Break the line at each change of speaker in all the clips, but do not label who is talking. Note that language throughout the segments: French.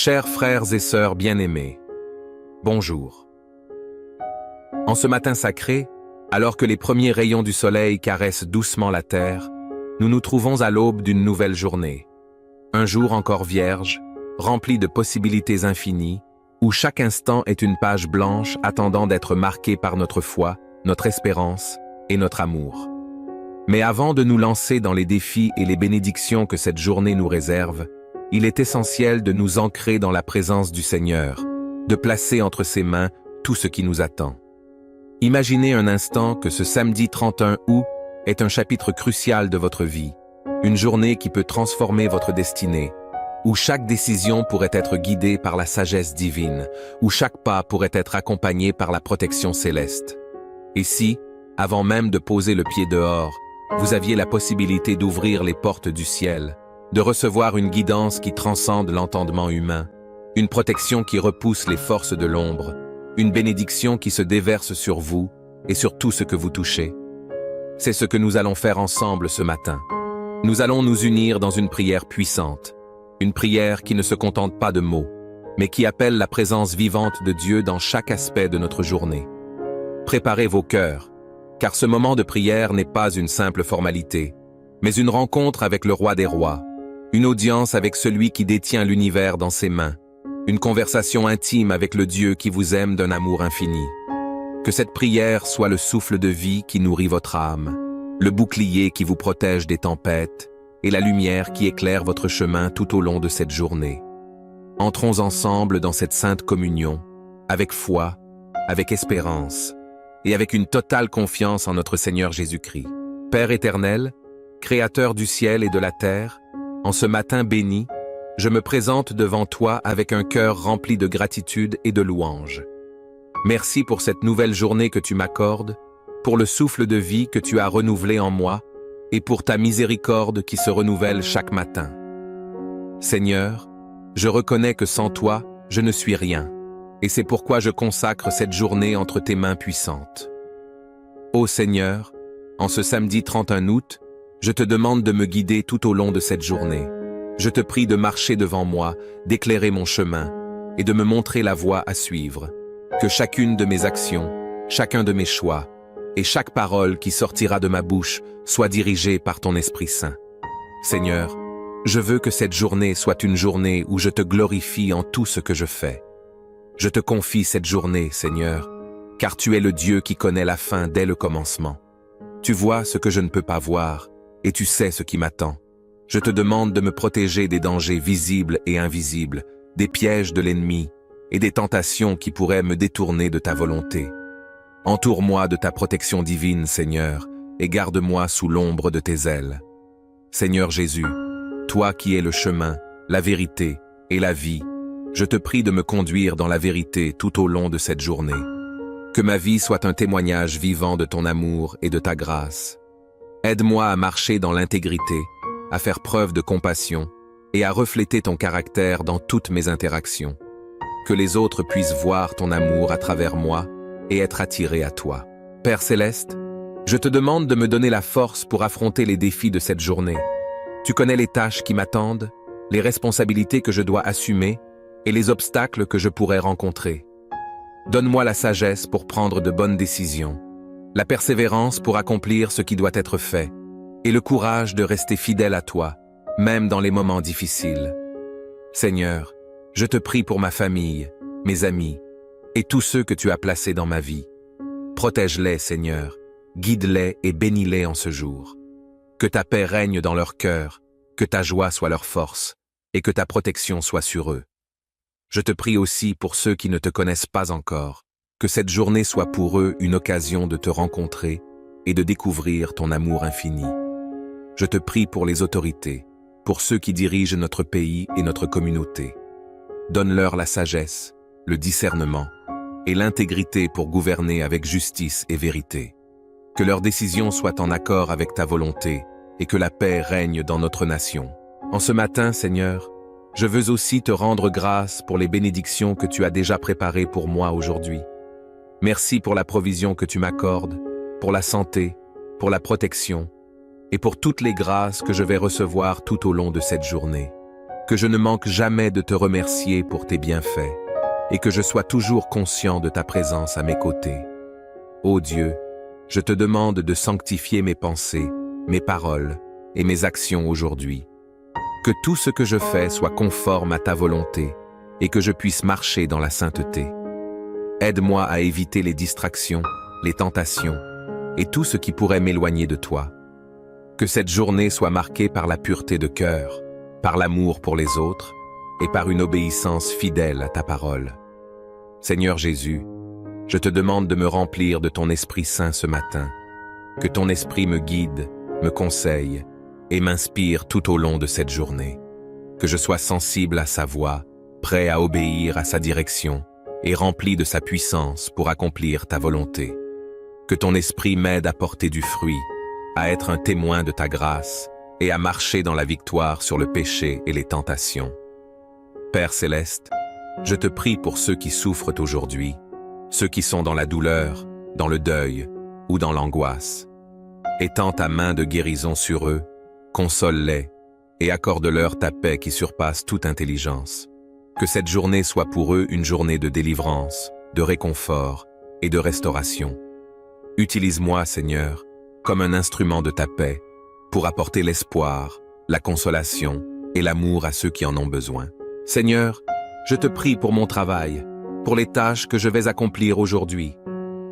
Chers frères et sœurs bien-aimés, bonjour. En ce matin sacré, alors que les premiers rayons du soleil caressent doucement la terre, nous nous trouvons à l'aube d'une nouvelle journée. Un jour encore vierge, rempli de possibilités infinies, où chaque instant est une page blanche attendant d'être marquée par notre foi, notre espérance et notre amour. Mais avant de nous lancer dans les défis et les bénédictions que cette journée nous réserve, il est essentiel de nous ancrer dans la présence du Seigneur, de placer entre ses mains tout ce qui nous attend. Imaginez un instant que ce samedi 31 août est un chapitre crucial de votre vie, une journée qui peut transformer votre destinée, où chaque décision pourrait être guidée par la sagesse divine, où chaque pas pourrait être accompagné par la protection céleste. Et si, avant même de poser le pied dehors, vous aviez la possibilité d'ouvrir les portes du ciel, de recevoir une guidance qui transcende l'entendement humain, une protection qui repousse les forces de l'ombre, une bénédiction qui se déverse sur vous et sur tout ce que vous touchez. C'est ce que nous allons faire ensemble ce matin. Nous allons nous unir dans une prière puissante, une prière qui ne se contente pas de mots, mais qui appelle la présence vivante de Dieu dans chaque aspect de notre journée. Préparez vos cœurs, car ce moment de prière n'est pas une simple formalité, mais une rencontre avec le Roi des Rois, une audience avec celui qui détient l'univers dans ses mains, une conversation intime avec le Dieu qui vous aime d'un amour infini. Que cette prière soit le souffle de vie qui nourrit votre âme, le bouclier qui vous protège des tempêtes et la lumière qui éclaire votre chemin tout au long de cette journée. Entrons ensemble dans cette sainte communion, avec foi, avec espérance et avec une totale confiance en notre Seigneur Jésus-Christ. Père éternel, Créateur du ciel et de la terre, en ce matin béni, je me présente devant toi avec un cœur rempli de gratitude et de louange. Merci pour cette nouvelle journée que tu m'accordes, pour le souffle de vie que tu as renouvelé en moi et pour ta miséricorde qui se renouvelle chaque matin. Seigneur, je reconnais que sans toi, je ne suis rien, et c'est pourquoi je consacre cette journée entre tes mains puissantes. Ô Seigneur, en ce samedi 31 août, je te demande de me guider tout au long de cette journée. Je te prie de marcher devant moi, d'éclairer mon chemin et de me montrer la voie à suivre. Que chacune de mes actions, chacun de mes choix et chaque parole qui sortira de ma bouche soit dirigée par ton Esprit Saint. Seigneur, je veux que cette journée soit une journée où je te glorifie en tout ce que je fais. Je te confie cette journée, Seigneur, car tu es le Dieu qui connaît la fin dès le commencement. Tu vois ce que je ne peux pas voir, et tu sais ce qui m'attend. Je te demande de me protéger des dangers visibles et invisibles, des pièges de l'ennemi et des tentations qui pourraient me détourner de ta volonté. Entoure-moi de ta protection divine, Seigneur, et garde-moi sous l'ombre de tes ailes. Seigneur Jésus, toi qui es le chemin, la vérité et la vie, je te prie de me conduire dans la vérité tout au long de cette journée. Que ma vie soit un témoignage vivant de ton amour et de ta grâce. Aide-moi à marcher dans l'intégrité, à faire preuve de compassion et à refléter ton caractère dans toutes mes interactions. Que les autres puissent voir ton amour à travers moi et être attirés à toi. Père Céleste, je te demande de me donner la force pour affronter les défis de cette journée. Tu connais les tâches qui m'attendent, les responsabilités que je dois assumer et les obstacles que je pourrais rencontrer. Donne-moi la sagesse pour prendre de bonnes décisions, la persévérance pour accomplir ce qui doit être fait, et le courage de rester fidèle à toi, même dans les moments difficiles. Seigneur, je te prie pour ma famille, mes amis, et tous ceux que tu as placés dans ma vie. Protège-les, Seigneur, guide-les et bénis-les en ce jour. Que ta paix règne dans leur cœur, que ta joie soit leur force, et que ta protection soit sur eux. Je te prie aussi pour ceux qui ne te connaissent pas encore, que cette journée soit pour eux une occasion de te rencontrer et de découvrir ton amour infini. Je te prie pour les autorités, pour ceux qui dirigent notre pays et notre communauté. Donne-leur la sagesse, le discernement et l'intégrité pour gouverner avec justice et vérité. Que leurs décisions soient en accord avec ta volonté et que la paix règne dans notre nation. En ce matin, Seigneur, je veux aussi te rendre grâce pour les bénédictions que tu as déjà préparées pour moi aujourd'hui. Merci pour la provision que tu m'accordes, pour la santé, pour la protection et pour toutes les grâces que je vais recevoir tout au long de cette journée. que je ne manque jamais de te remercier pour tes bienfaits, et que je sois toujours conscient de ta présence à mes côtés. Ô Dieu, je te demande de sanctifier mes pensées, mes paroles et mes actions aujourd'hui. Que tout ce que je fais soit conforme à ta volonté et que je puisse marcher dans la sainteté. Aide-moi à éviter les distractions, les tentations et tout ce qui pourrait m'éloigner de toi. Que cette journée soit marquée par la pureté de cœur, par l'amour pour les autres et par une obéissance fidèle à ta parole. Seigneur Jésus, je te demande de me remplir de ton Esprit Saint ce matin. Que ton Esprit me guide, me conseille et m'inspire tout au long de cette journée. Que je sois sensible à sa voix, prêt à obéir à sa direction et rempli de sa puissance pour accomplir ta volonté. Que ton Esprit m'aide à porter du fruit, à être un témoin de ta grâce et à marcher dans la victoire sur le péché et les tentations. Père céleste, je te prie pour ceux qui souffrent aujourd'hui, ceux qui sont dans la douleur, dans le deuil ou dans l'angoisse. Étends ta main de guérison sur eux, console-les et accorde-leur ta paix qui surpasse toute intelligence. Que cette journée soit pour eux une journée de délivrance, de réconfort et de restauration. Utilise-moi, Seigneur, comme un instrument de ta paix, pour apporter l'espoir, la consolation et l'amour à ceux qui en ont besoin. Seigneur, je te prie pour mon travail, pour les tâches que je vais accomplir aujourd'hui,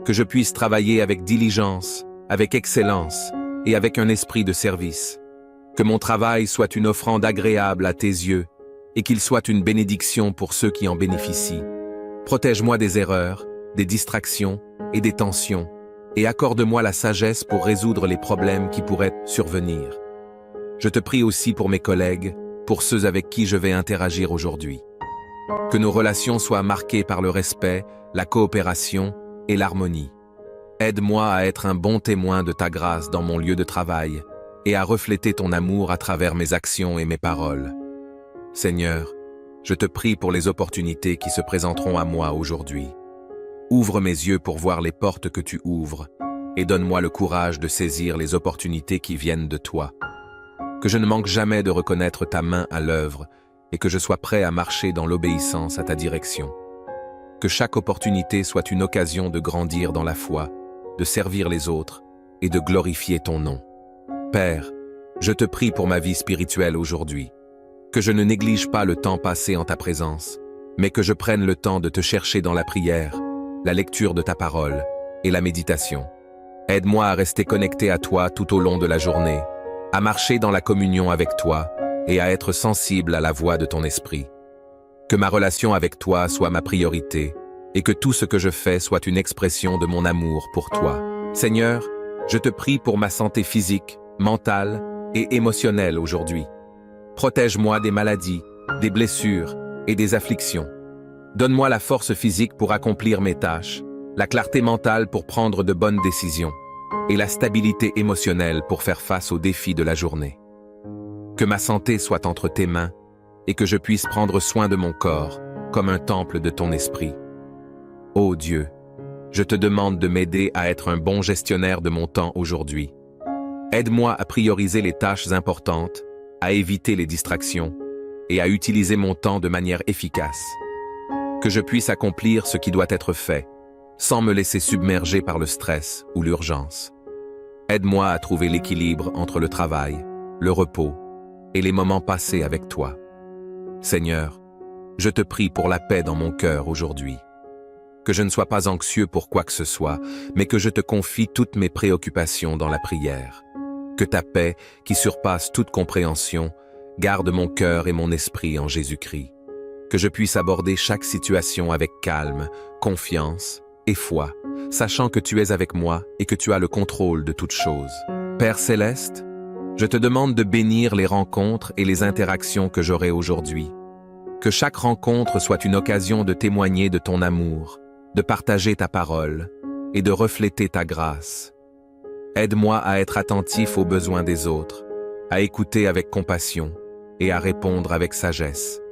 que je puisse travailler avec diligence, avec excellence et avec un esprit de service. Que mon travail soit une offrande agréable à tes yeux et qu'il soit une bénédiction pour ceux qui en bénéficient. Protège-moi des erreurs, des distractions et des tensions et accorde-moi la sagesse pour résoudre les problèmes qui pourraient survenir. Je te prie aussi pour mes collègues, pour ceux avec qui je vais interagir aujourd'hui. Que nos relations soient marquées par le respect, la coopération et l'harmonie. Aide-moi à être un bon témoin de ta grâce dans mon lieu de travail et à refléter ton amour à travers mes actions et mes paroles. Seigneur, je te prie pour les opportunités qui se présenteront à moi aujourd'hui. Ouvre mes yeux pour voir les portes que tu ouvres et donne-moi le courage de saisir les opportunités qui viennent de toi. Que je ne manque jamais de reconnaître ta main à l'œuvre et que je sois prêt à marcher dans l'obéissance à ta direction. Que chaque opportunité soit une occasion de grandir dans la foi, de servir les autres et de glorifier ton nom. Père, je te prie pour ma vie spirituelle aujourd'hui. Que je ne néglige pas le temps passé en ta présence, mais que je prenne le temps de te chercher dans la prière, la lecture de ta parole et la méditation. Aide-moi à rester connecté à toi tout au long de la journée, à marcher dans la communion avec toi et à être sensible à la voix de ton esprit. Que ma relation avec toi soit ma priorité et que tout ce que je fais soit une expression de mon amour pour toi. Seigneur, je te prie pour ma santé physique, mentale et émotionnelle aujourd'hui. Protège-moi des maladies, des blessures et des afflictions. Donne-moi la force physique pour accomplir mes tâches, la clarté mentale pour prendre de bonnes décisions et la stabilité émotionnelle pour faire face aux défis de la journée. Que ma santé soit entre tes mains et que je puisse prendre soin de mon corps comme un temple de ton esprit. Ô Dieu, je te demande de m'aider à être un bon gestionnaire de mon temps aujourd'hui. Aide-moi à prioriser les tâches importantes, à éviter les distractions et à utiliser mon temps de manière efficace. Que je puisse accomplir ce qui doit être fait, sans me laisser submerger par le stress ou l'urgence. Aide-moi à trouver l'équilibre entre le travail, le repos et les moments passés avec toi. Seigneur, je te prie pour la paix dans mon cœur aujourd'hui. Que je ne sois pas anxieux pour quoi que ce soit, mais que je te confie toutes mes préoccupations dans la prière. Que ta paix, qui surpasse toute compréhension, garde mon cœur et mon esprit en Jésus-Christ. Que je puisse aborder chaque situation avec calme, confiance et foi, sachant que tu es avec moi et que tu as le contrôle de toutes choses. Père céleste, je te demande de bénir les rencontres et les interactions que j'aurai aujourd'hui. Que chaque rencontre soit une occasion de témoigner de ton amour, de partager ta parole et de refléter ta grâce. Aide-moi à être attentif aux besoins des autres, à écouter avec compassion et à répondre avec sagesse.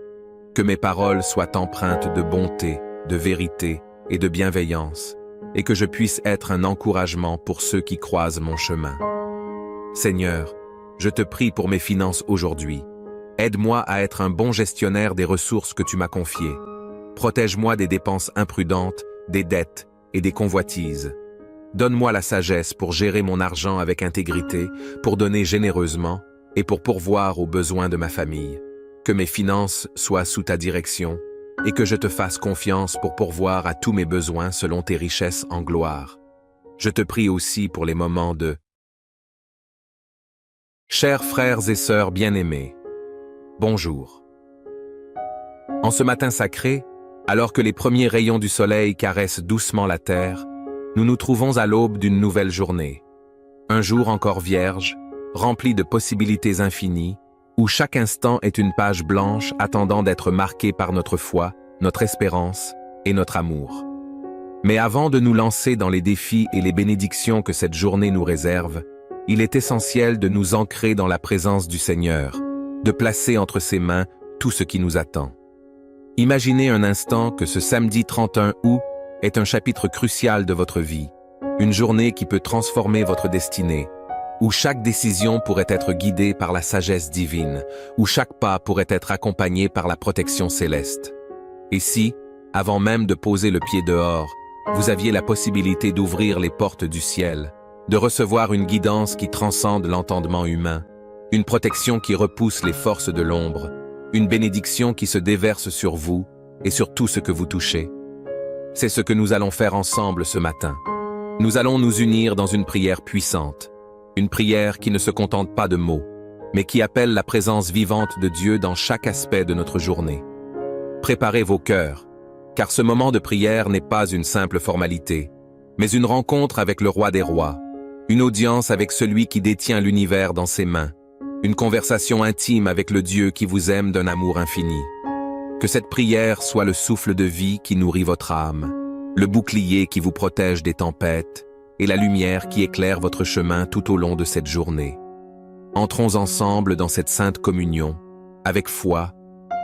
Que mes paroles soient empreintes de bonté, de vérité et de bienveillance, et que je puisse être un encouragement pour ceux qui croisent mon chemin. Seigneur, je te prie pour mes finances aujourd'hui. Aide-moi à être un bon gestionnaire des ressources que tu m'as confiées. Protège-moi des dépenses imprudentes, des dettes et des convoitises. Donne-moi la sagesse pour gérer mon argent avec intégrité, pour donner généreusement et pour pourvoir aux besoins de ma famille. Que mes finances soient sous ta direction et que je te fasse confiance pour pourvoir à tous mes besoins selon tes richesses en gloire. Je te prie aussi pour les moments de... Chers frères et sœurs bien-aimés, bonjour. En ce matin sacré, alors que les premiers rayons du soleil caressent doucement la terre, nous nous trouvons à l'aube d'une nouvelle journée. Un jour encore vierge, rempli de possibilités infinies, où chaque instant est une page blanche attendant d'être marquée par notre foi, notre espérance et notre amour. Mais avant de nous lancer dans les défis et les bénédictions que cette journée nous réserve, il est essentiel de nous ancrer dans la présence du Seigneur, de placer entre ses mains tout ce qui nous attend. Imaginez un instant que ce samedi 31 août est un chapitre crucial de votre vie, une journée qui peut transformer votre destinée, où chaque décision pourrait être guidée par la sagesse divine, où chaque pas pourrait être accompagné par la protection céleste. Et si, avant même de poser le pied dehors, vous aviez la possibilité d'ouvrir les portes du ciel, de recevoir une guidance qui transcende l'entendement humain, une protection qui repousse les forces de l'ombre, une bénédiction qui se déverse sur vous et sur tout ce que vous touchez. C'est ce que nous allons faire ensemble ce matin. Nous allons nous unir dans une prière puissante, une prière qui ne se contente pas de mots, mais qui appelle la présence vivante de Dieu dans chaque aspect de notre journée. Préparez vos cœurs, car ce moment de prière n'est pas une simple formalité, mais une rencontre avec le Roi des Rois, une audience avec celui qui détient l'univers dans ses mains, une conversation intime avec le Dieu qui vous aime d'un amour infini. Que cette prière soit le souffle de vie qui nourrit votre âme, le bouclier qui vous protège des tempêtes, et la lumière qui éclaire votre chemin tout au long de cette journée. Entrons ensemble dans cette sainte communion, avec foi,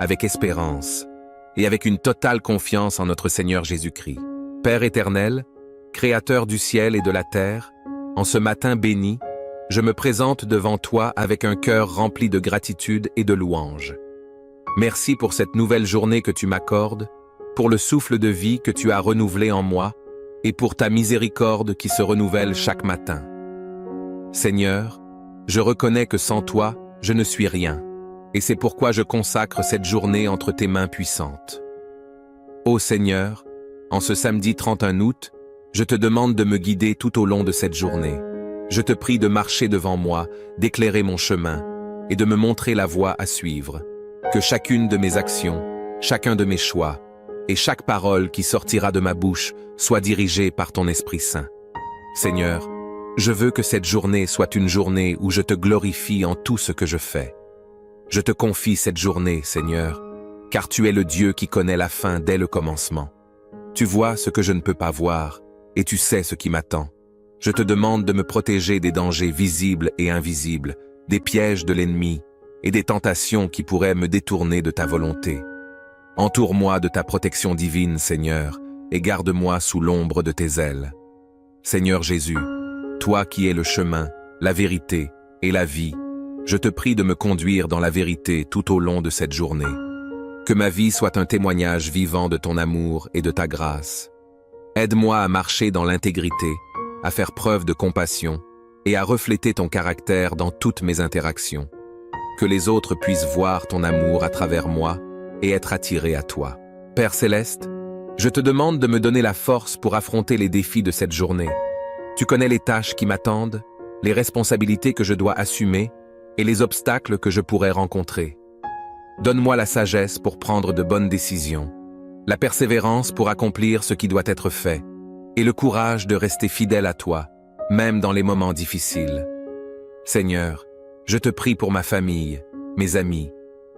avec espérance, et avec une totale confiance en notre Seigneur Jésus-Christ. Père éternel, Créateur du ciel et de la terre, en ce matin béni, je me présente devant toi avec un cœur rempli de gratitude et de louange. Merci pour cette nouvelle journée que tu m'accordes, pour le souffle de vie que tu as renouvelé en moi, et pour ta miséricorde qui se renouvelle chaque matin. Seigneur, je reconnais que sans toi, je ne suis rien, et c'est pourquoi je consacre cette journée entre tes mains puissantes. Ô Seigneur, en ce samedi 31 août, je te demande de me guider tout au long de cette journée. Je te prie de marcher devant moi, d'éclairer mon chemin, et de me montrer la voie à suivre. Que chacune de mes actions, chacun de mes choix, et chaque parole qui sortira de ma bouche soit dirigée par ton Esprit Saint. Seigneur, je veux que cette journée soit une journée où je te glorifie en tout ce que je fais. Je te confie cette journée, Seigneur, car tu es le Dieu qui connaît la fin dès le commencement. Tu vois ce que je ne peux pas voir, et tu sais ce qui m'attend. Je te demande de me protéger des dangers visibles et invisibles, des pièges de l'ennemi et des tentations qui pourraient me détourner de ta volonté. Entoure-moi de ta protection divine, Seigneur, et garde-moi sous l'ombre de tes ailes. Seigneur Jésus, toi qui es le chemin, la vérité et la vie, je te prie de me conduire dans la vérité tout au long de cette journée. Que ma vie soit un témoignage vivant de ton amour et de ta grâce. Aide-moi à marcher dans l'intégrité, à faire preuve de compassion et à refléter ton caractère dans toutes mes interactions. Que les autres puissent voir ton amour à travers moi et être attirés à toi. Père Céleste, je te demande de me donner la force pour affronter les défis de cette journée. Tu connais les tâches qui m'attendent, les responsabilités que je dois assumer et les obstacles que je pourrais rencontrer. Donne-moi la sagesse pour prendre de bonnes décisions, la persévérance pour accomplir ce qui doit être fait, et le courage de rester fidèle à toi, même dans les moments difficiles. Seigneur, je te prie pour ma famille, mes amis,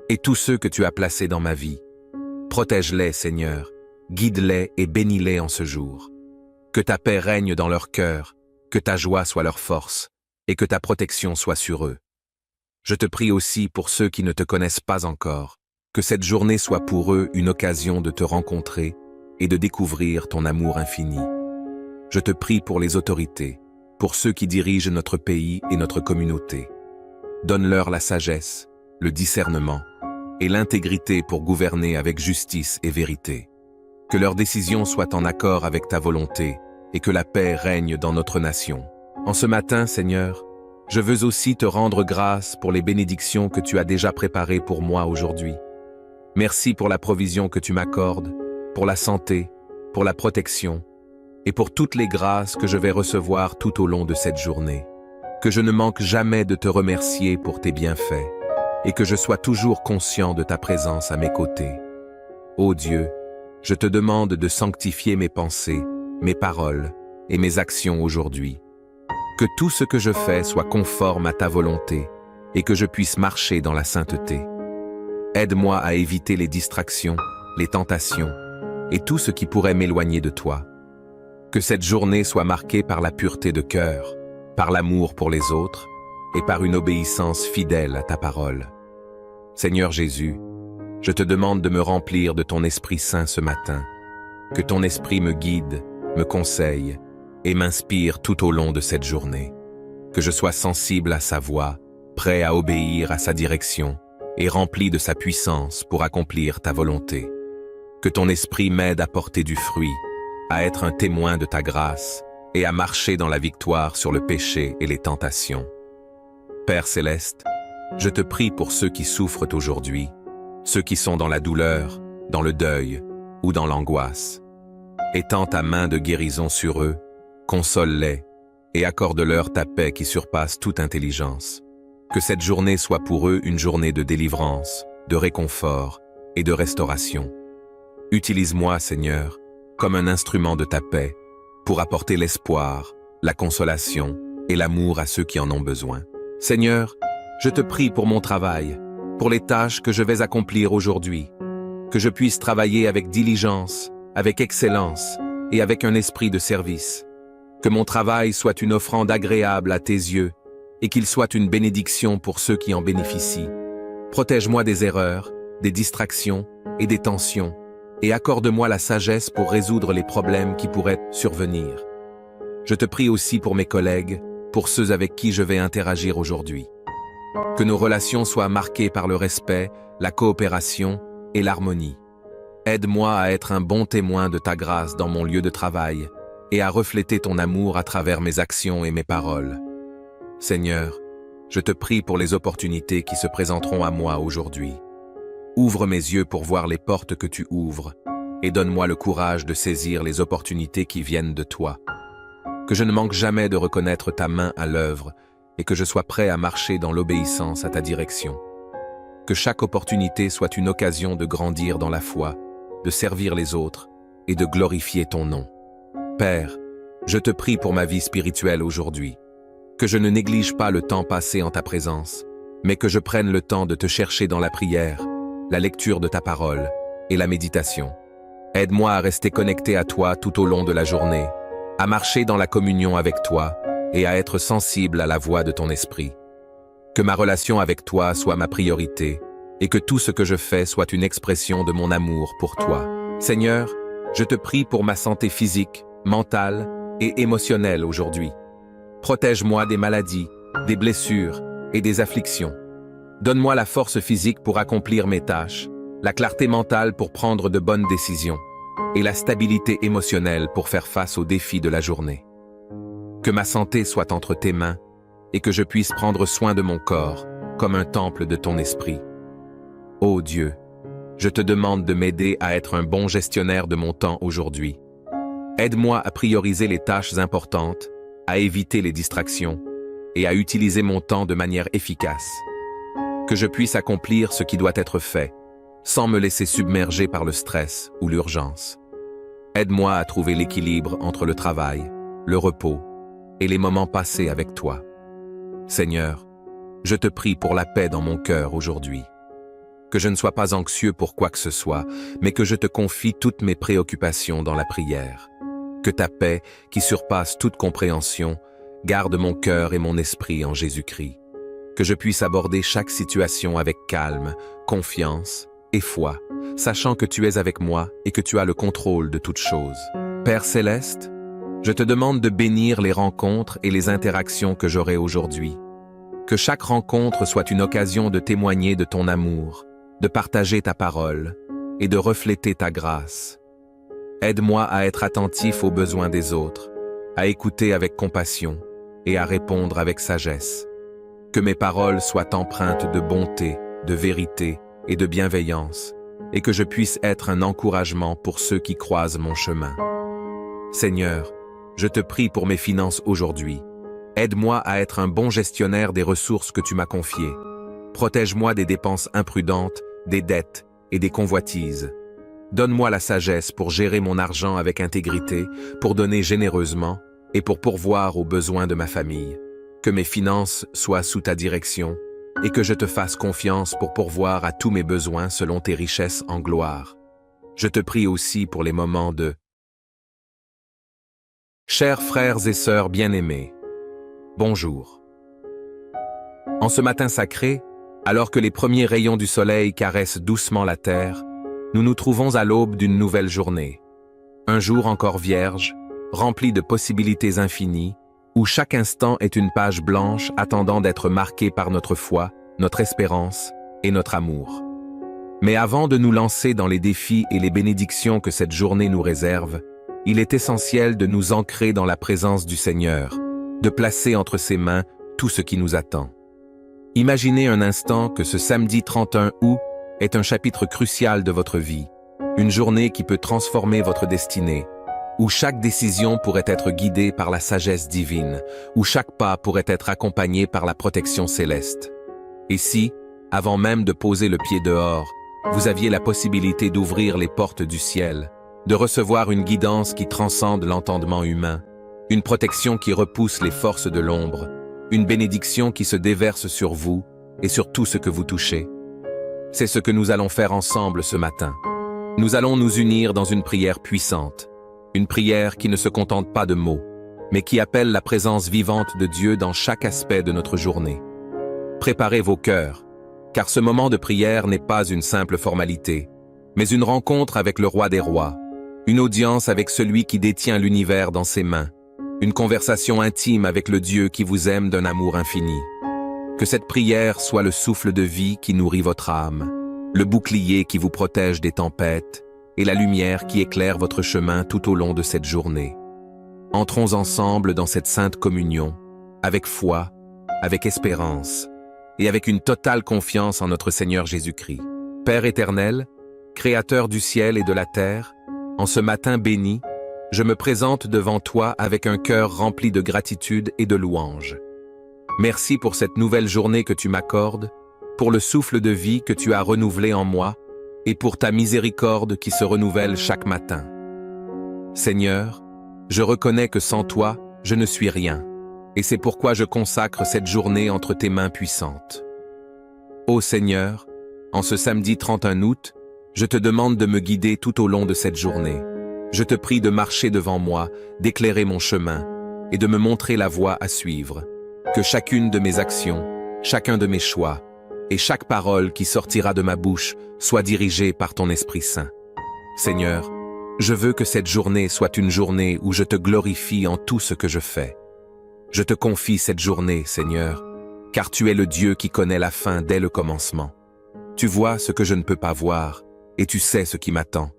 et tous ceux que tu as placés dans ma vie. Protège-les, Seigneur, guide-les et bénis-les en ce jour. Que ta paix règne dans leur cœur, que ta joie soit leur force, et que ta protection soit sur eux. Je te prie aussi pour ceux qui ne te connaissent pas encore, que cette journée soit pour eux une occasion de te rencontrer et de découvrir ton amour infini. Je te prie pour les autorités, pour ceux qui dirigent notre pays et notre communauté. Donne-leur la sagesse, le discernement et l'intégrité pour gouverner avec justice et vérité. Que leurs décisions soient en accord avec ta volonté et que la paix règne dans notre nation. En ce matin, Seigneur, je veux aussi te rendre grâce pour les bénédictions que tu as déjà préparées pour moi aujourd'hui. Merci pour la provision que tu m'accordes, pour la santé, pour la protection et pour toutes les grâces que je vais recevoir tout au long de cette journée. Que je ne manque jamais de te remercier pour tes bienfaits et que je sois toujours conscient de ta présence à mes côtés. Ô Dieu, je te demande de sanctifier mes pensées, mes paroles et mes actions aujourd'hui. Que tout ce que je fais soit conforme à ta volonté et que je puisse marcher dans la sainteté. Aide-moi à éviter les distractions, les tentations et tout ce qui pourrait m'éloigner de toi. Que cette journée soit marquée par la pureté de cœur, par l'amour pour les autres et par une obéissance fidèle à ta parole. Seigneur Jésus, je te demande de me remplir de ton Esprit Saint ce matin. Que ton Esprit me guide, me conseille et m'inspire tout au long de cette journée. Que je sois sensible à sa voix, prêt à obéir à sa direction et rempli de sa puissance pour accomplir ta volonté. Que ton Esprit m'aide à porter du fruit, à être un témoin de ta grâce et à marcher dans la victoire sur le péché et les tentations. Père céleste, je te prie pour ceux qui souffrent aujourd'hui, ceux qui sont dans la douleur, dans le deuil ou dans l'angoisse. Étends ta main de guérison sur eux, console-les et accorde-leur ta paix qui surpasse toute intelligence. Que cette journée soit pour eux une journée de délivrance, de réconfort et de restauration. Utilise-moi, Seigneur, comme un instrument de ta paix pour apporter l'espoir, la consolation et l'amour à ceux qui en ont besoin. Seigneur, je te prie pour mon travail, pour les tâches que je vais accomplir aujourd'hui, que je puisse travailler avec diligence, avec excellence et avec un esprit de service. Que mon travail soit une offrande agréable à tes yeux et qu'il soit une bénédiction pour ceux qui en bénéficient. Protège-moi des erreurs, des distractions et des tensions et accorde-moi la sagesse pour résoudre les problèmes qui pourraient survenir. Je te prie aussi pour mes collègues, pour ceux avec qui je vais interagir aujourd'hui. Que nos relations soient marquées par le respect, la coopération et l'harmonie. Aide-moi à être un bon témoin de ta grâce dans mon lieu de travail et à refléter ton amour à travers mes actions et mes paroles. Seigneur, je te prie pour les opportunités qui se présenteront à moi aujourd'hui. Ouvre mes yeux pour voir les portes que tu ouvres et donne-moi le courage de saisir les opportunités qui viennent de toi. Que je ne manque jamais de reconnaître ta main à l'œuvre et que je sois prêt à marcher dans l'obéissance à ta direction. Que chaque opportunité soit une occasion de grandir dans la foi, de servir les autres et de glorifier ton nom. Père, je te prie pour ma vie spirituelle aujourd'hui. Que je ne néglige pas le temps passé en ta présence, mais que je prenne le temps de te chercher dans la prière, la lecture de ta parole et la méditation. Aide-moi à rester connecté à toi tout au long de la journée, à marcher dans la communion avec toi et à être sensible à la voix de ton esprit. Que ma relation avec toi soit ma priorité et que tout ce que je fais soit une expression de mon amour pour toi. Seigneur, je te prie pour ma santé physique, mentale et émotionnelle aujourd'hui. Protège-moi des maladies, des blessures et des afflictions. Donne-moi la force physique pour accomplir mes tâches, la clarté mentale pour prendre de bonnes décisions et la stabilité émotionnelle pour faire face aux défis de la journée. Que ma santé soit entre tes mains et que je puisse prendre soin de mon corps comme un temple de ton esprit. Ô Dieu, je te demande de m'aider à être un bon gestionnaire de mon temps aujourd'hui. Aide-moi à prioriser les tâches importantes, à éviter les distractions et à utiliser mon temps de manière efficace. Que je puisse accomplir ce qui doit être fait, sans me laisser submerger par le stress ou l'urgence. Aide-moi à trouver l'équilibre entre le travail, le repos et les moments passés avec toi. Seigneur, je te prie pour la paix dans mon cœur aujourd'hui. Que je ne sois pas anxieux pour quoi que ce soit, mais que je te confie toutes mes préoccupations dans la prière. Que ta paix, qui surpasse toute compréhension, garde mon cœur et mon esprit en Jésus-Christ. Que je puisse aborder chaque situation avec calme, confiance et foi, sachant que tu es avec moi et que tu as le contrôle de toutes choses. Père céleste, je te demande de bénir les rencontres et les interactions que j'aurai aujourd'hui. Que chaque rencontre soit une occasion de témoigner de ton amour, de partager ta parole et de refléter ta grâce. Aide-moi à être attentif aux besoins des autres, à écouter avec compassion et à répondre avec sagesse. Que mes paroles soient empreintes de bonté, de vérité et de bienveillance, et que je puisse être un encouragement pour ceux qui croisent mon chemin. Seigneur, je te prie pour mes finances aujourd'hui. Aide-moi à être un bon gestionnaire des ressources que tu m'as confiées. Protège-moi des dépenses imprudentes, des dettes et des convoitises. Donne-moi la sagesse pour gérer mon argent avec intégrité, pour donner généreusement et pour pourvoir aux besoins de ma famille. Que mes finances soient sous ta direction et que je te fasse confiance pour pourvoir à tous mes besoins selon tes richesses en gloire. Je te prie aussi pour les moments de Chers frères et sœurs bien-aimés, bonjour. En ce matin sacré, alors que les premiers rayons du soleil caressent doucement la terre, nous nous trouvons à l'aube d'une nouvelle journée. Un jour encore vierge, rempli de possibilités infinies, où chaque instant est une page blanche attendant d'être marquée par notre foi, notre espérance et notre amour. Mais avant de nous lancer dans les défis et les bénédictions que cette journée nous réserve, il est essentiel de nous ancrer dans la présence du Seigneur, de placer entre ses mains tout ce qui nous attend. Imaginez un instant que ce samedi 31 août est un chapitre crucial de votre vie, une journée qui peut transformer votre destinée, où chaque décision pourrait être guidée par la sagesse divine, où chaque pas pourrait être accompagné par la protection céleste. Et si, avant même de poser le pied dehors, vous aviez la possibilité d'ouvrir les portes du ciel, de recevoir une guidance qui transcende l'entendement humain, une protection qui repousse les forces de l'ombre, une bénédiction qui se déverse sur vous et sur tout ce que vous touchez. C'est ce que nous allons faire ensemble ce matin. Nous allons nous unir dans une prière puissante, une prière qui ne se contente pas de mots, mais qui appelle la présence vivante de Dieu dans chaque aspect de notre journée. Préparez vos cœurs, car ce moment de prière n'est pas une simple formalité, mais une rencontre avec le Roi des Rois, une audience avec celui qui détient l'univers dans ses mains, une conversation intime avec le Dieu qui vous aime d'un amour infini. Que cette prière soit le souffle de vie qui nourrit votre âme, le bouclier qui vous protège des tempêtes, et la lumière qui éclaire votre chemin tout au long de cette journée. Entrons ensemble dans cette sainte communion, avec foi, avec espérance, et avec une totale confiance en notre Seigneur Jésus-Christ. Père éternel, Créateur du ciel et de la terre, en ce matin béni, je me présente devant toi avec un cœur rempli de gratitude et de louange. Merci pour cette nouvelle journée que tu m'accordes, pour le souffle de vie que tu as renouvelé en moi, et pour ta miséricorde qui se renouvelle chaque matin. Seigneur, je reconnais que sans toi, je ne suis rien, et c'est pourquoi je consacre cette journée entre tes mains puissantes. Ô Seigneur, en ce samedi 31 août, je te demande de me guider tout au long de cette journée. Je te prie de marcher devant moi, d'éclairer mon chemin, et de me montrer la voie à suivre. Que chacune de mes actions, chacun de mes choix, et chaque parole qui sortira de ma bouche soit dirigée par ton Esprit Saint. Seigneur, je veux que cette journée soit une journée où je te glorifie en tout ce que je fais. Je te confie cette journée, Seigneur, car tu es le Dieu qui connaît la fin dès le commencement. Tu vois ce que je ne peux pas voir, et tu sais ce qui m'attend.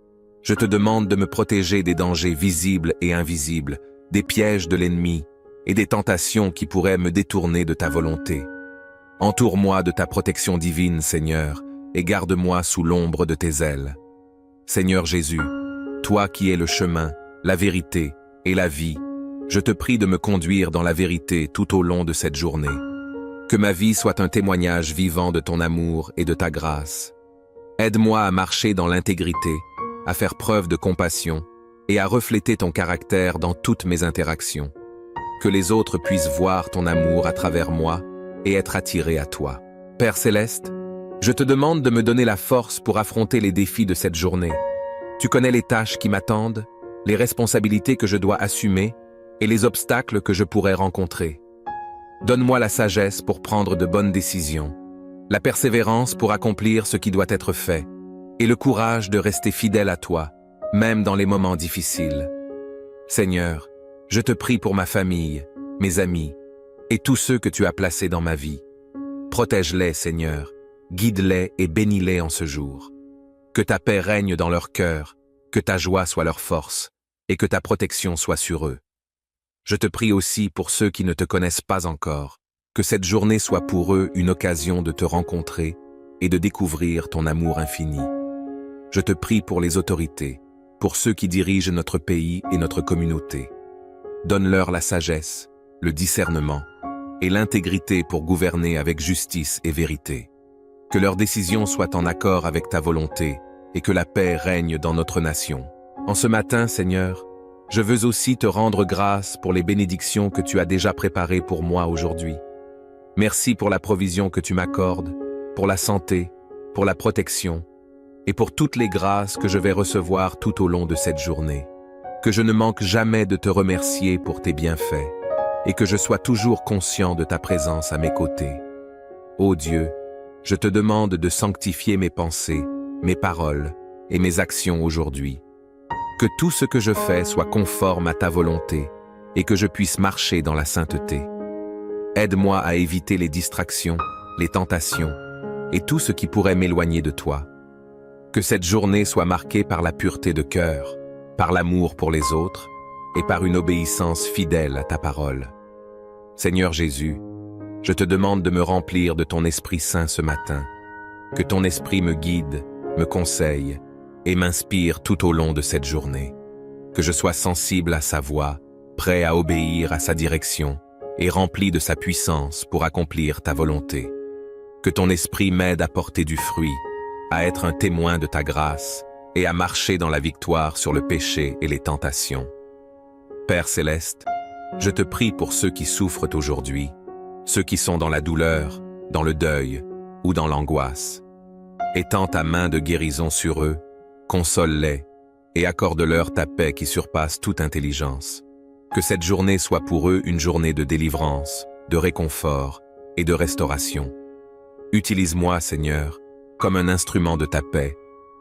Je te demande de me protéger des dangers visibles et invisibles, des pièges de l'ennemi et des tentations qui pourraient me détourner de ta volonté. Entoure-moi de ta protection divine, Seigneur, et garde-moi sous l'ombre de tes ailes. Seigneur Jésus, toi qui es le chemin, la vérité et la vie, je te prie de me conduire dans la vérité tout au long de cette journée. Que ma vie soit un témoignage vivant de ton amour et de ta grâce. Aide-moi à marcher dans l'intégrité, à faire preuve de compassion et à refléter ton caractère dans toutes mes interactions. Que les autres puissent voir ton amour à travers moi et être attirés à toi. Père Céleste, je te demande de me donner la force pour affronter les défis de cette journée. Tu connais les tâches qui m'attendent, les responsabilités que je dois assumer et les obstacles que je pourrais rencontrer. Donne-moi la sagesse pour prendre de bonnes décisions, la persévérance pour accomplir ce qui doit être fait, et le courage de rester fidèle à toi, même dans les moments difficiles. Seigneur, je te prie pour ma famille, mes amis, et tous ceux que tu as placés dans ma vie. Protège-les, Seigneur, guide-les et bénis-les en ce jour. Que ta paix règne dans leur cœur, que ta joie soit leur force, et que ta protection soit sur eux. Je te prie aussi pour ceux qui ne te connaissent pas encore, que cette journée soit pour eux une occasion de te rencontrer et de découvrir ton amour infini. Je te prie pour les autorités, pour ceux qui dirigent notre pays et notre communauté. Donne-leur la sagesse, le discernement et l'intégrité pour gouverner avec justice et vérité. Que leurs décisions soient en accord avec ta volonté et que la paix règne dans notre nation. En ce matin, Seigneur, je veux aussi te rendre grâce pour les bénédictions que tu as déjà préparées pour moi aujourd'hui. Merci pour la provision que tu m'accordes, pour la santé, pour la protection et pour toutes les grâces que je vais recevoir tout au long de cette journée. Que je ne manque jamais de te remercier pour tes bienfaits et que je sois toujours conscient de ta présence à mes côtés. Ô Dieu, je te demande de sanctifier mes pensées, mes paroles et mes actions aujourd'hui. Que tout ce que je fais soit conforme à ta volonté et que je puisse marcher dans la sainteté. Aide-moi à éviter les distractions, les tentations et tout ce qui pourrait m'éloigner de toi. Que cette journée soit marquée par la pureté de cœur, par l'amour pour les autres et par une obéissance fidèle à ta parole. Seigneur Jésus, je te demande de me remplir de ton Esprit Saint ce matin. Que ton Esprit me guide, me conseille et m'inspire tout au long de cette journée. Que je sois sensible à sa voix, prêt à obéir à sa direction et rempli de sa puissance pour accomplir ta volonté. Que ton Esprit m'aide à porter du fruit, à être un témoin de ta grâce et à marcher dans la victoire sur le péché et les tentations. Père céleste, je te prie pour ceux qui souffrent aujourd'hui, ceux qui sont dans la douleur, dans le deuil ou dans l'angoisse. Étends ta main de guérison sur eux, console-les et accorde-leur ta paix qui surpasse toute intelligence. Que cette journée soit pour eux une journée de délivrance, de réconfort et de restauration. Utilise-moi, Seigneur, comme un instrument de ta paix,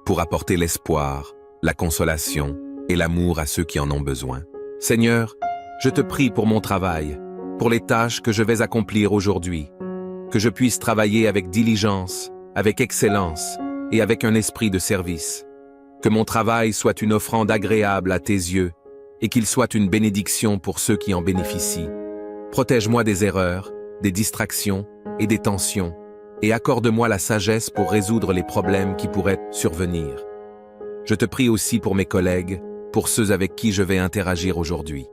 pour apporter l'espoir, la consolation et l'amour à ceux qui en ont besoin. Seigneur, je te prie pour mon travail, pour les tâches que je vais accomplir aujourd'hui, que je puisse travailler avec diligence, avec excellence et avec un esprit de service. Que mon travail soit une offrande agréable à tes yeux et qu'il soit une bénédiction pour ceux qui en bénéficient. Protège-moi des erreurs, des distractions et des tensions, et accorde-moi la sagesse pour résoudre les problèmes qui pourraient survenir. Je te prie aussi pour mes collègues, pour ceux avec qui je vais interagir aujourd'hui.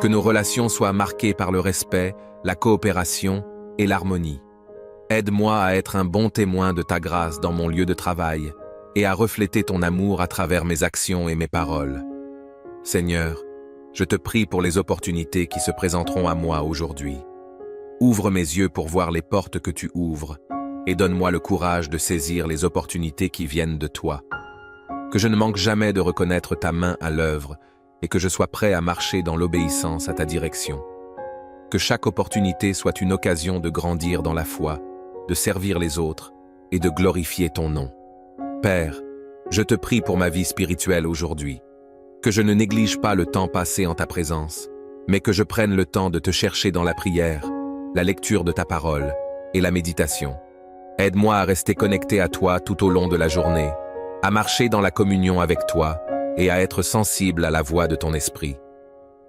Que nos relations soient marquées par le respect, la coopération et l'harmonie. Aide-moi à être un bon témoin de ta grâce dans mon lieu de travail et à refléter ton amour à travers mes actions et mes paroles. Seigneur, je te prie pour les opportunités qui se présenteront à moi aujourd'hui. Ouvre mes yeux pour voir les portes que tu ouvres et donne-moi le courage de saisir les opportunités qui viennent de toi. Que je ne manque jamais de reconnaître ta main à l'œuvre et que je sois prêt à marcher dans l'obéissance à ta direction. Que chaque opportunité soit une occasion de grandir dans la foi, de servir les autres et de glorifier ton nom. Père, je te prie pour ma vie spirituelle aujourd'hui. Que je ne néglige pas le temps passé en ta présence, mais que je prenne le temps de te chercher dans la prière, la lecture de ta parole et la méditation. Aide-moi à rester connecté à toi tout au long de la journée, à marcher dans la communion avec toi et à être sensible à la voix de ton esprit.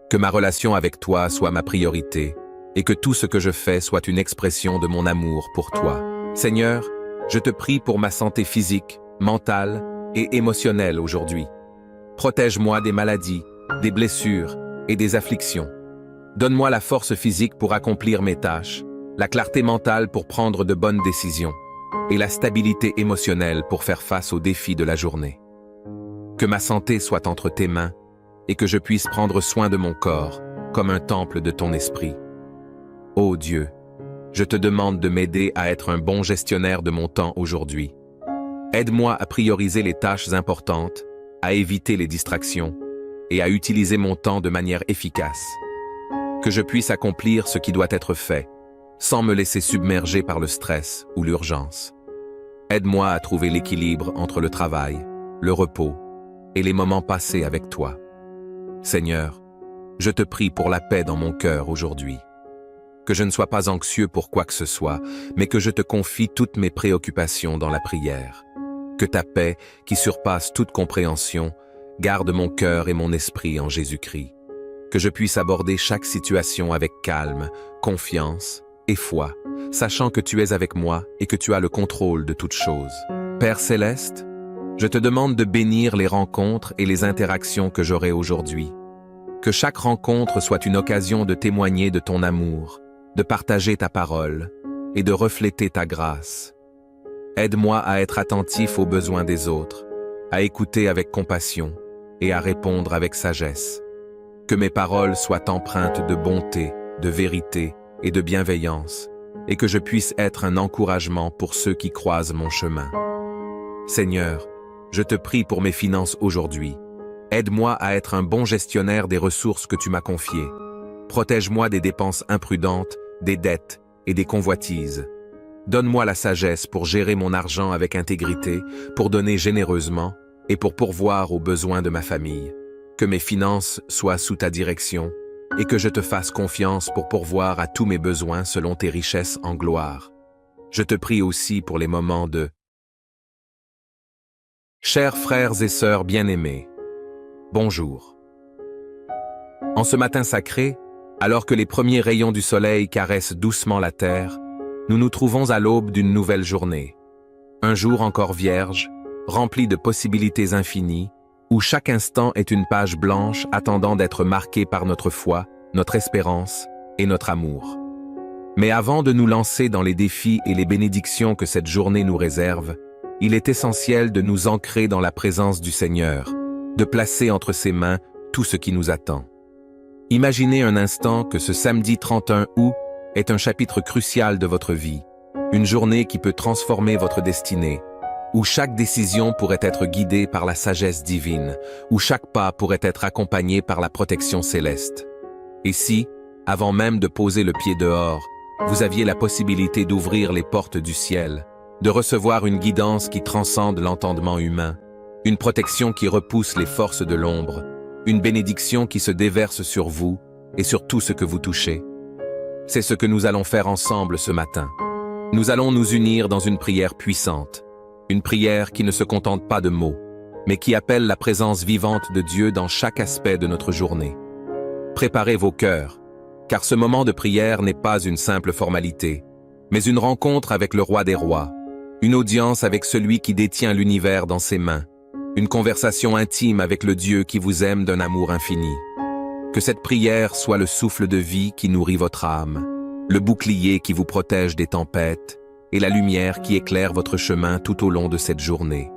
Que ma relation avec toi soit ma priorité et que tout ce que je fais soit une expression de mon amour pour toi. Seigneur, je te prie pour ma santé physique, mentale et émotionnelle aujourd'hui. Protège-moi des maladies, des blessures et des afflictions. Donne-moi la force physique pour accomplir mes tâches, la clarté mentale pour prendre de bonnes décisions et la stabilité émotionnelle pour faire face aux défis de la journée. Que ma santé soit entre tes mains et que je puisse prendre soin de mon corps comme un temple de ton esprit. Ô Dieu, je te demande de m'aider à être un bon gestionnaire de mon temps aujourd'hui. Aide-moi à prioriser les tâches importantes, à éviter les distractions et à utiliser mon temps de manière efficace. Que je puisse accomplir ce qui doit être fait, sans me laisser submerger par le stress ou l'urgence. Aide-moi à trouver l'équilibre entre le travail, le repos et les moments passés avec toi. Seigneur, je te prie pour la paix dans mon cœur aujourd'hui. que je ne sois pas anxieux pour quoi que ce soit, mais que je te confie toutes mes préoccupations dans la prière. Que ta paix, qui surpasse toute compréhension, garde mon cœur et mon esprit en Jésus-Christ. Que je puisse aborder chaque situation avec calme, confiance et foi, sachant que tu es avec moi et que tu as le contrôle de toutes choses. Père céleste, je te demande de bénir les rencontres et les interactions que j'aurai aujourd'hui. Que chaque rencontre soit une occasion de témoigner de ton amour, de partager ta parole et de refléter ta grâce. Aide-moi à être attentif aux besoins des autres, à écouter avec compassion et à répondre avec sagesse. Que mes paroles soient empreintes de bonté, de vérité et de bienveillance, et que je puisse être un encouragement pour ceux qui croisent mon chemin. Seigneur, je te prie pour mes finances aujourd'hui. Aide-moi à être un bon gestionnaire des ressources que tu m'as confiées. Protège-moi des dépenses imprudentes, des dettes et des convoitises. Donne-moi la sagesse pour gérer mon argent avec intégrité, pour donner généreusement et pour pourvoir aux besoins de ma famille. Que mes finances soient sous ta direction et que je te fasse confiance pour pourvoir à tous mes besoins selon tes richesses en gloire. Je te prie aussi pour les moments de Chers frères et sœurs bien-aimés, bonjour. En ce matin sacré, alors que les premiers rayons du soleil caressent doucement la terre, nous nous trouvons à l'aube d'une nouvelle journée. Un jour encore vierge, rempli de possibilités infinies, où chaque instant est une page blanche attendant d'être marquée par notre foi, notre espérance et notre amour. Mais avant de nous lancer dans les défis et les bénédictions que cette journée nous réserve, il est essentiel de nous ancrer dans la présence du Seigneur, de placer entre ses mains tout ce qui nous attend. Imaginez un instant que ce samedi 31 août est un chapitre crucial de votre vie, une journée qui peut transformer votre destinée, où chaque décision pourrait être guidée par la sagesse divine, où chaque pas pourrait être accompagné par la protection céleste. Et si, avant même de poser le pied dehors, vous aviez la possibilité d'ouvrir les portes du ciel, de recevoir une guidance qui transcende l'entendement humain, une protection qui repousse les forces de l'ombre, une bénédiction qui se déverse sur vous et sur tout ce que vous touchez. C'est ce que nous allons faire ensemble ce matin. Nous allons nous unir dans une prière puissante, une prière qui ne se contente pas de mots, mais qui appelle la présence vivante de Dieu dans chaque aspect de notre journée. Préparez vos cœurs, car ce moment de prière n'est pas une simple formalité, mais une rencontre avec le Roi des Rois, une audience avec celui qui détient l'univers dans ses mains, une conversation intime avec le Dieu qui vous aime d'un amour infini. Que cette prière soit le souffle de vie qui nourrit votre âme, le bouclier qui vous protège des tempêtes et la lumière qui éclaire votre chemin tout au long de cette journée.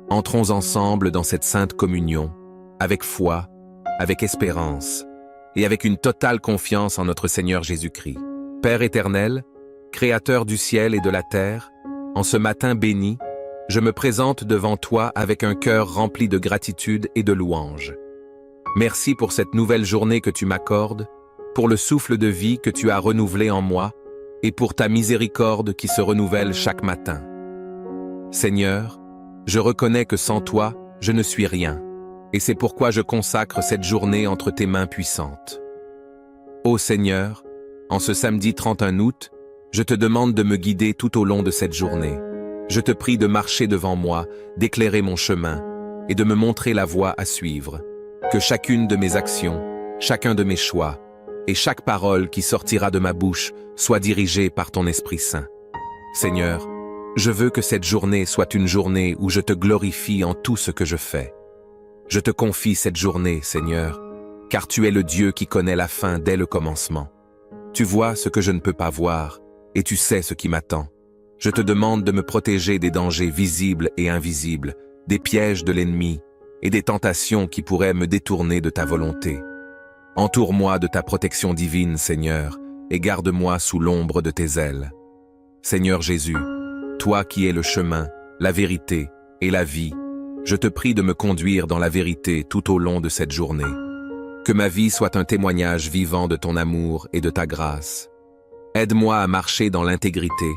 Entrons ensemble dans cette sainte communion, avec foi, avec espérance et avec une totale confiance en notre Seigneur Jésus-Christ. Père éternel, Créateur du ciel et de la terre, en ce matin béni, je me présente devant toi avec un cœur rempli de gratitude et de louange. Merci pour cette nouvelle journée que tu m'accordes, pour le souffle de vie que tu as renouvelé en moi et pour ta miséricorde qui se renouvelle chaque matin. Seigneur, je reconnais que sans toi, je ne suis rien, et c'est pourquoi je consacre cette journée entre tes mains puissantes. Ô Seigneur, en ce samedi 31 août, je te demande de me guider tout au long de cette journée. Je te prie de marcher devant moi, d'éclairer mon chemin et de me montrer la voie à suivre. Que chacune de mes actions, chacun de mes choix et chaque parole qui sortira de ma bouche soit dirigée par ton Esprit Saint. Seigneur, je veux que cette journée soit une journée où je te glorifie en tout ce que je fais. Je te confie cette journée, Seigneur, car tu es le Dieu qui connaît la fin dès le commencement. Tu vois ce que je ne peux pas voir, et tu sais ce qui m'attend. Je te demande de me protéger des dangers visibles et invisibles, des pièges de l'ennemi et des tentations qui pourraient me détourner de ta volonté. Entoure-moi de ta protection divine, Seigneur, et garde-moi sous l'ombre de tes ailes. Seigneur Jésus, toi qui es le chemin, la vérité et la vie, je te prie de me conduire dans la vérité tout au long de cette journée. Que ma vie soit un témoignage vivant de ton amour et de ta grâce. Aide-moi à marcher dans l'intégrité,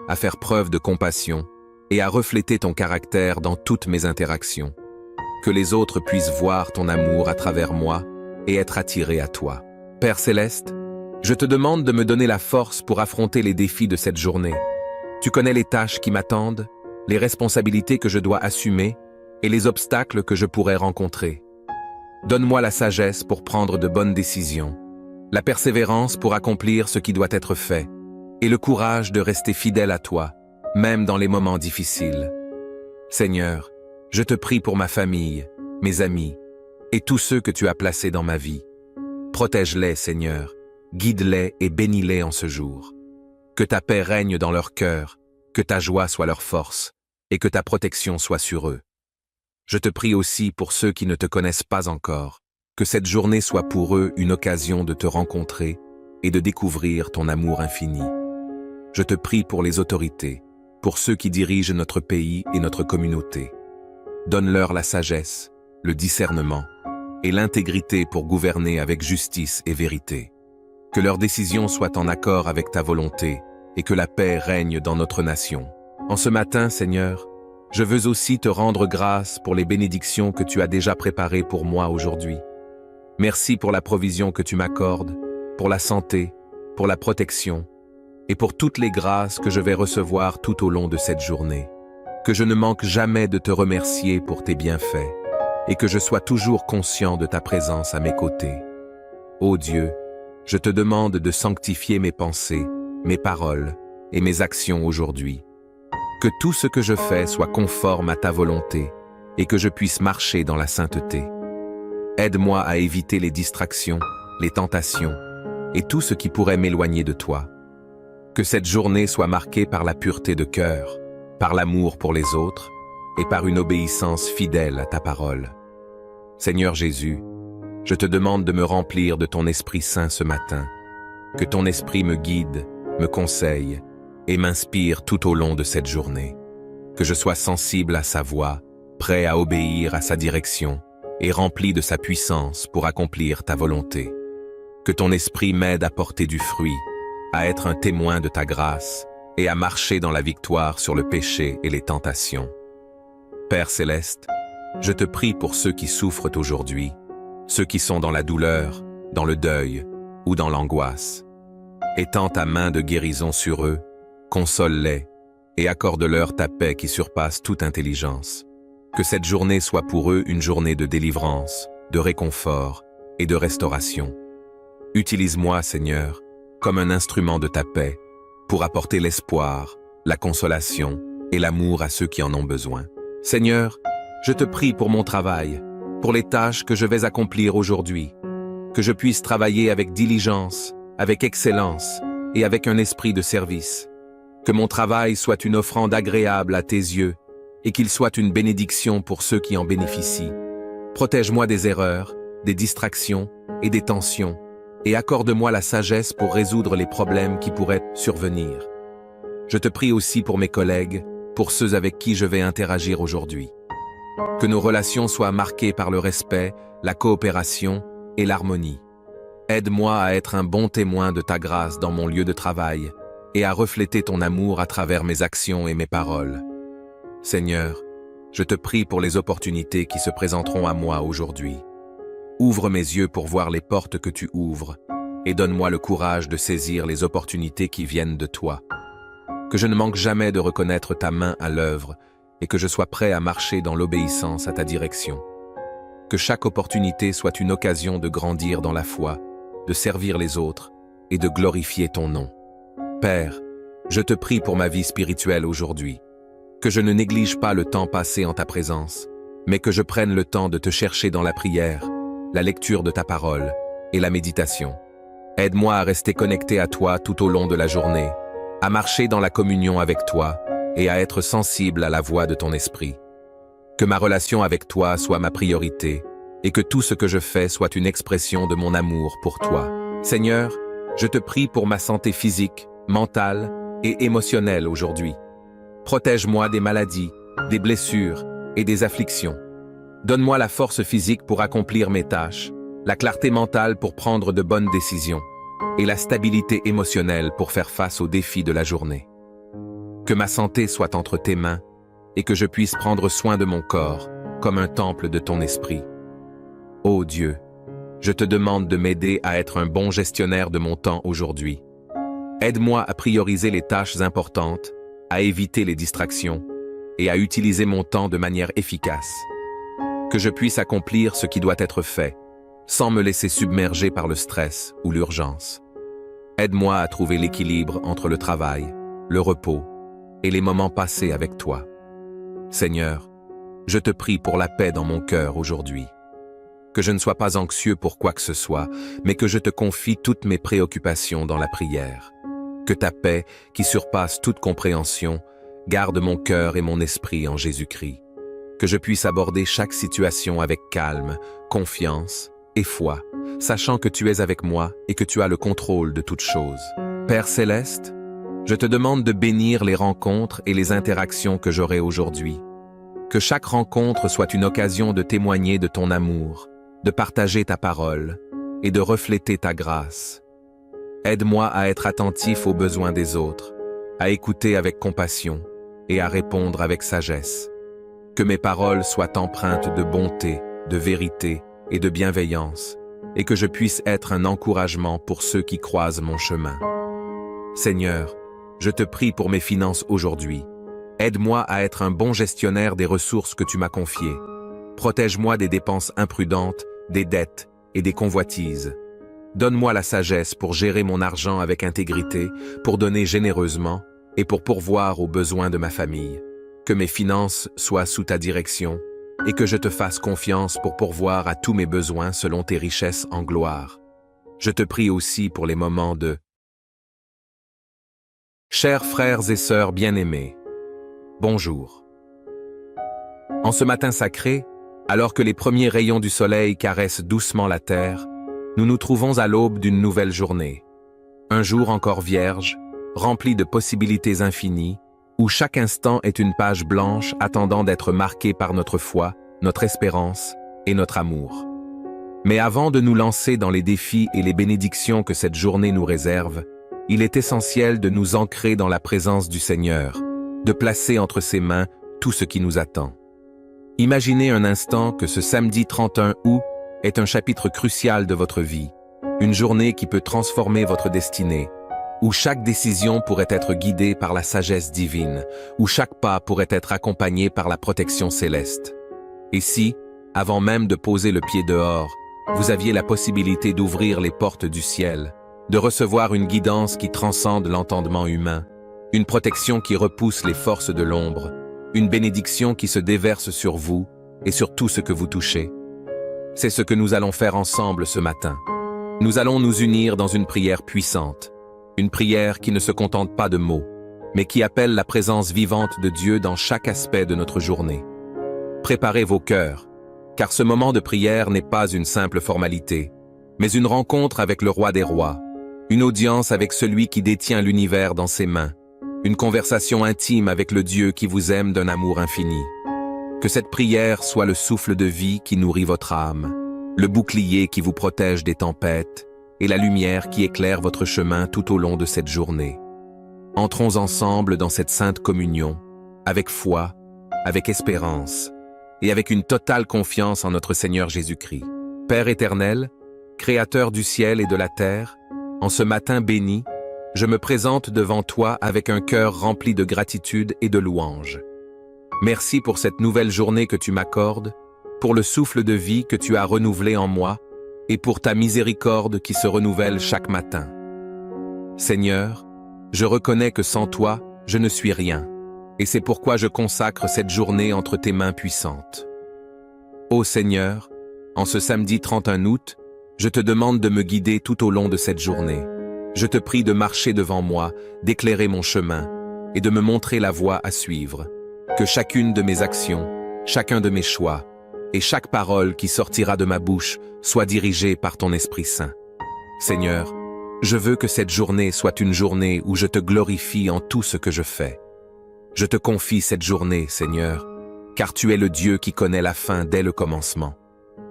à faire preuve de compassion et à refléter ton caractère dans toutes mes interactions. Que les autres puissent voir ton amour à travers moi et être attirés à toi. Père céleste, Je te demande de me donner la force pour affronter les défis de cette journée. Tu connais les tâches qui m'attendent, les responsabilités que je dois assumer et les obstacles que je pourrais rencontrer. Donne-moi la sagesse pour prendre de bonnes décisions, la persévérance pour accomplir ce qui doit être fait, et le courage de rester fidèle à toi, même dans les moments difficiles. Seigneur, je te prie pour ma famille, mes amis, et tous ceux que tu as placés dans ma vie. Protège-les, Seigneur, guide-les et bénis-les en ce jour. Que ta paix règne dans leur cœur, que ta joie soit leur force, et que ta protection soit sur eux. Je te prie aussi pour ceux qui ne te connaissent pas encore, que cette journée soit pour eux une occasion de te rencontrer et de découvrir ton amour infini. Je te prie pour les autorités, pour ceux qui dirigent notre pays et notre communauté. Donne-leur la sagesse, le discernement et l'intégrité pour gouverner avec justice et vérité. Que leurs décisions soient en accord avec ta volonté et que la paix règne dans notre nation. En ce matin, Seigneur, je veux aussi te rendre grâce pour les bénédictions que tu as déjà préparées pour moi aujourd'hui. Merci pour la provision que tu m'accordes, pour la santé, pour la protection et pour toutes les grâces que je vais recevoir tout au long de cette journée. Que je ne manque jamais de te remercier pour tes bienfaits et que je sois toujours conscient de ta présence à mes côtés. Ô Dieu, je te demande de sanctifier mes pensées, mes paroles et mes actions aujourd'hui. Que tout ce que je fais soit conforme à ta volonté et que je puisse marcher dans la sainteté. Aide-moi à éviter les distractions, les tentations et tout ce qui pourrait m'éloigner de toi. Que cette journée soit marquée par la pureté de cœur, par l'amour pour les autres et par une obéissance fidèle à ta parole. Seigneur Jésus, je te demande de me remplir de ton Esprit Saint ce matin. Que ton Esprit me guide, me conseille et m'inspire tout au long de cette journée. Que je sois sensible à sa voix, prêt à obéir à sa direction et rempli de sa puissance pour accomplir ta volonté. Que ton Esprit m'aide à porter du fruit, à être un témoin de ta grâce et à marcher dans la victoire sur le péché et les tentations. Père céleste, je te prie pour ceux qui souffrent aujourd'hui, ceux qui sont dans la douleur, dans le deuil ou dans l'angoisse. Étends ta main de guérison sur eux, console-les et accorde-leur ta paix qui surpasse toute intelligence. Que cette journée soit pour eux une journée de délivrance, de réconfort et de restauration. Utilise-moi, Seigneur, comme un instrument de ta paix pour apporter l'espoir, la consolation et l'amour à ceux qui en ont besoin. Seigneur, je te prie pour mon travail, pour les tâches que je vais accomplir aujourd'hui, que je puisse travailler avec diligence, avec excellence et avec un esprit de service. Que mon travail soit une offrande agréable à tes yeux et qu'il soit une bénédiction pour ceux qui en bénéficient. Protège-moi des erreurs, des distractions et des tensions et accorde-moi la sagesse pour résoudre les problèmes qui pourraient survenir. Je te prie aussi pour mes collègues, pour ceux avec qui je vais interagir aujourd'hui. Que nos relations soient marquées par le respect, la coopération et l'harmonie. Aide-moi à être un bon témoin de ta grâce dans mon lieu de travail et à refléter ton amour à travers mes actions et mes paroles. Seigneur, je te prie pour les opportunités qui se présenteront à moi aujourd'hui. Ouvre mes yeux pour voir les portes que tu ouvres et donne-moi le courage de saisir les opportunités qui viennent de toi. Que je ne manque jamais de reconnaître ta main à l'œuvre et que je sois prêt à marcher dans l'obéissance à ta direction. Que chaque opportunité soit une occasion de grandir dans la foi, de servir les autres et de glorifier ton nom. Père, je te prie pour ma vie spirituelle aujourd'hui. Que je ne néglige pas le temps passé en ta présence, mais que je prenne le temps de te chercher dans la prière, la lecture de ta parole et la méditation. Aide-moi à rester connecté à toi tout au long de la journée, à marcher dans la communion avec toi et à être sensible à la voix de ton esprit. Que ma relation avec toi soit ma priorité et que tout ce que je fais soit une expression de mon amour pour toi. Seigneur, je te prie pour ma santé physique, mentale et émotionnelle aujourd'hui. Protège-moi des maladies, des blessures et des afflictions. Donne-moi la force physique pour accomplir mes tâches, la clarté mentale pour prendre de bonnes décisions et la stabilité émotionnelle pour faire face aux défis de la journée. Que ma santé soit entre tes mains et que je puisse prendre soin de mon corps comme un temple de ton esprit. Ô Dieu, je te demande de m'aider à être un bon gestionnaire de mon temps aujourd'hui. Aide-moi à prioriser les tâches importantes, à éviter les distractions et à utiliser mon temps de manière efficace. Que je puisse accomplir ce qui doit être fait, sans me laisser submerger par le stress ou l'urgence. Aide-moi à trouver l'équilibre entre le travail, le repos et les moments passés avec toi. Seigneur, je te prie pour la paix dans mon cœur aujourd'hui. Que je ne sois pas anxieux pour quoi que ce soit, mais que je te confie toutes mes préoccupations dans la prière. Que ta paix, qui surpasse toute compréhension, garde mon cœur et mon esprit en Jésus-Christ. Que je puisse aborder chaque situation avec calme, confiance et foi, sachant que tu es avec moi et que tu as le contrôle de toutes choses. Père céleste, je te demande de bénir les rencontres et les interactions que j'aurai aujourd'hui. Que chaque rencontre soit une occasion de témoigner de ton amour, de partager ta parole et de refléter ta grâce. Aide-moi à être attentif aux besoins des autres, à écouter avec compassion et à répondre avec sagesse. Que mes paroles soient empreintes de bonté, de vérité et de bienveillance, et que je puisse être un encouragement pour ceux qui croisent mon chemin. Seigneur, je te prie pour mes finances aujourd'hui. Aide-moi à être un bon gestionnaire des ressources que tu m'as confiées. Protège-moi des dépenses imprudentes, des dettes et des convoitises. Donne-moi la sagesse pour gérer mon argent avec intégrité, pour donner généreusement et pour pourvoir aux besoins de ma famille. Que mes finances soient sous ta direction et que je te fasse confiance pour pourvoir à tous mes besoins selon tes richesses en gloire. Je te prie aussi pour les moments de Chers frères et sœurs bien-aimés, bonjour. En ce matin sacré, alors que les premiers rayons du soleil caressent doucement la terre, nous nous trouvons à l'aube d'une nouvelle journée. Un jour encore vierge, rempli de possibilités infinies, où chaque instant est une page blanche attendant d'être marquée par notre foi, notre espérance et notre amour. Mais avant de nous lancer dans les défis et les bénédictions que cette journée nous réserve, il est essentiel de nous ancrer dans la présence du Seigneur, de placer entre ses mains tout ce qui nous attend. Imaginez un instant que ce samedi 31 août est un chapitre crucial de votre vie, une journée qui peut transformer votre destinée, où chaque décision pourrait être guidée par la sagesse divine, où chaque pas pourrait être accompagné par la protection céleste. Et si, avant même de poser le pied dehors, vous aviez la possibilité d'ouvrir les portes du ciel, de recevoir une guidance qui transcende l'entendement humain, une protection qui repousse les forces de l'ombre, une bénédiction qui se déverse sur vous et sur tout ce que vous touchez. C'est ce que nous allons faire ensemble ce matin. Nous allons nous unir dans une prière puissante, une prière qui ne se contente pas de mots, mais qui appelle la présence vivante de Dieu dans chaque aspect de notre journée. Préparez vos cœurs, car ce moment de prière n'est pas une simple formalité, mais une rencontre avec le Roi des Rois, une audience avec celui qui détient l'univers dans ses mains, une conversation intime avec le Dieu qui vous aime d'un amour infini. Que cette prière soit le souffle de vie qui nourrit votre âme, le bouclier qui vous protège des tempêtes, et la lumière qui éclaire votre chemin tout au long de cette journée. Entrons ensemble dans cette sainte communion, avec foi, avec espérance, et avec une totale confiance en notre Seigneur Jésus-Christ. Père éternel, Créateur du ciel et de la terre, en ce matin béni, je me présente devant toi avec un cœur rempli de gratitude et de louange. Merci pour cette nouvelle journée que tu m'accordes, pour le souffle de vie que tu as renouvelé en moi, et pour ta miséricorde qui se renouvelle chaque matin. Seigneur, je reconnais que sans toi, je ne suis rien, et c'est pourquoi je consacre cette journée entre tes mains puissantes. Ô Seigneur, en ce samedi 31 août, je te demande de me guider tout au long de cette journée. Je te prie de marcher devant moi, d'éclairer mon chemin, et de me montrer la voie à suivre. Que chacune de mes actions, chacun de mes choix, et chaque parole qui sortira de ma bouche soit dirigée par ton Esprit Saint. Seigneur, je veux que cette journée soit une journée où je te glorifie en tout ce que je fais. Je te confie cette journée, Seigneur, car tu es le Dieu qui connaît la fin dès le commencement.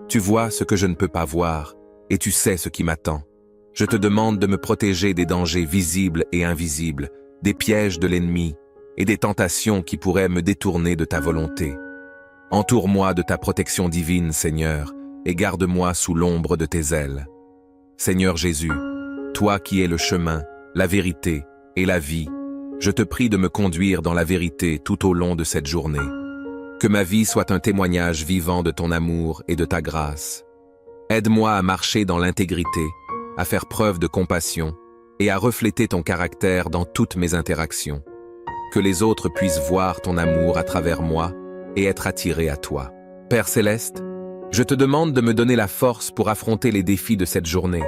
Tu vois ce que je ne peux pas voir, et tu sais ce qui m'attend. Je te demande de me protéger des dangers visibles et invisibles, des pièges de l'ennemi et des tentations qui pourraient me détourner de ta volonté. Entoure-moi de ta protection divine, Seigneur, et garde-moi sous l'ombre de tes ailes. Seigneur Jésus, toi qui es le chemin, la vérité et la vie, je te prie de me conduire dans la vérité tout au long de cette journée. Que ma vie soit un témoignage vivant de ton amour et de ta grâce. Aide-moi à marcher dans l'intégrité, à faire preuve de compassion et à refléter ton caractère dans toutes mes interactions. Que les autres puissent voir ton amour à travers moi et être attirés à toi. Père Céleste, je te demande de me donner la force pour affronter les défis de cette journée.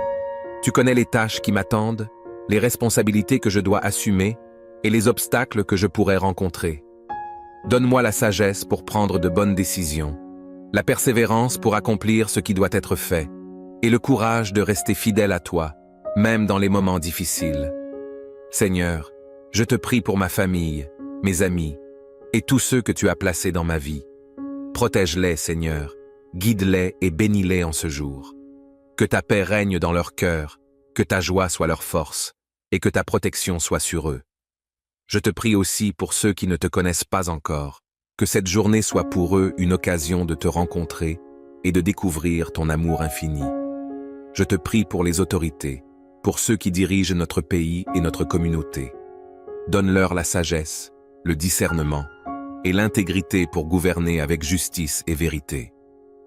Tu connais les tâches qui m'attendent, les responsabilités que je dois assumer et les obstacles que je pourrais rencontrer. Donne-moi la sagesse pour prendre de bonnes décisions, la persévérance pour accomplir ce qui doit être fait, et le courage de rester fidèle à toi, même dans les moments difficiles. Seigneur, je te prie pour ma famille, mes amis, et tous ceux que tu as placés dans ma vie. Protège-les, Seigneur, guide-les et bénis-les en ce jour. Que ta paix règne dans leur cœur, que ta joie soit leur force, et que ta protection soit sur eux. Je te prie aussi pour ceux qui ne te connaissent pas encore, que cette journée soit pour eux une occasion de te rencontrer et de découvrir ton amour infini. Je te prie pour les autorités, pour ceux qui dirigent notre pays et notre communauté. Donne-leur la sagesse, le discernement et l'intégrité pour gouverner avec justice et vérité.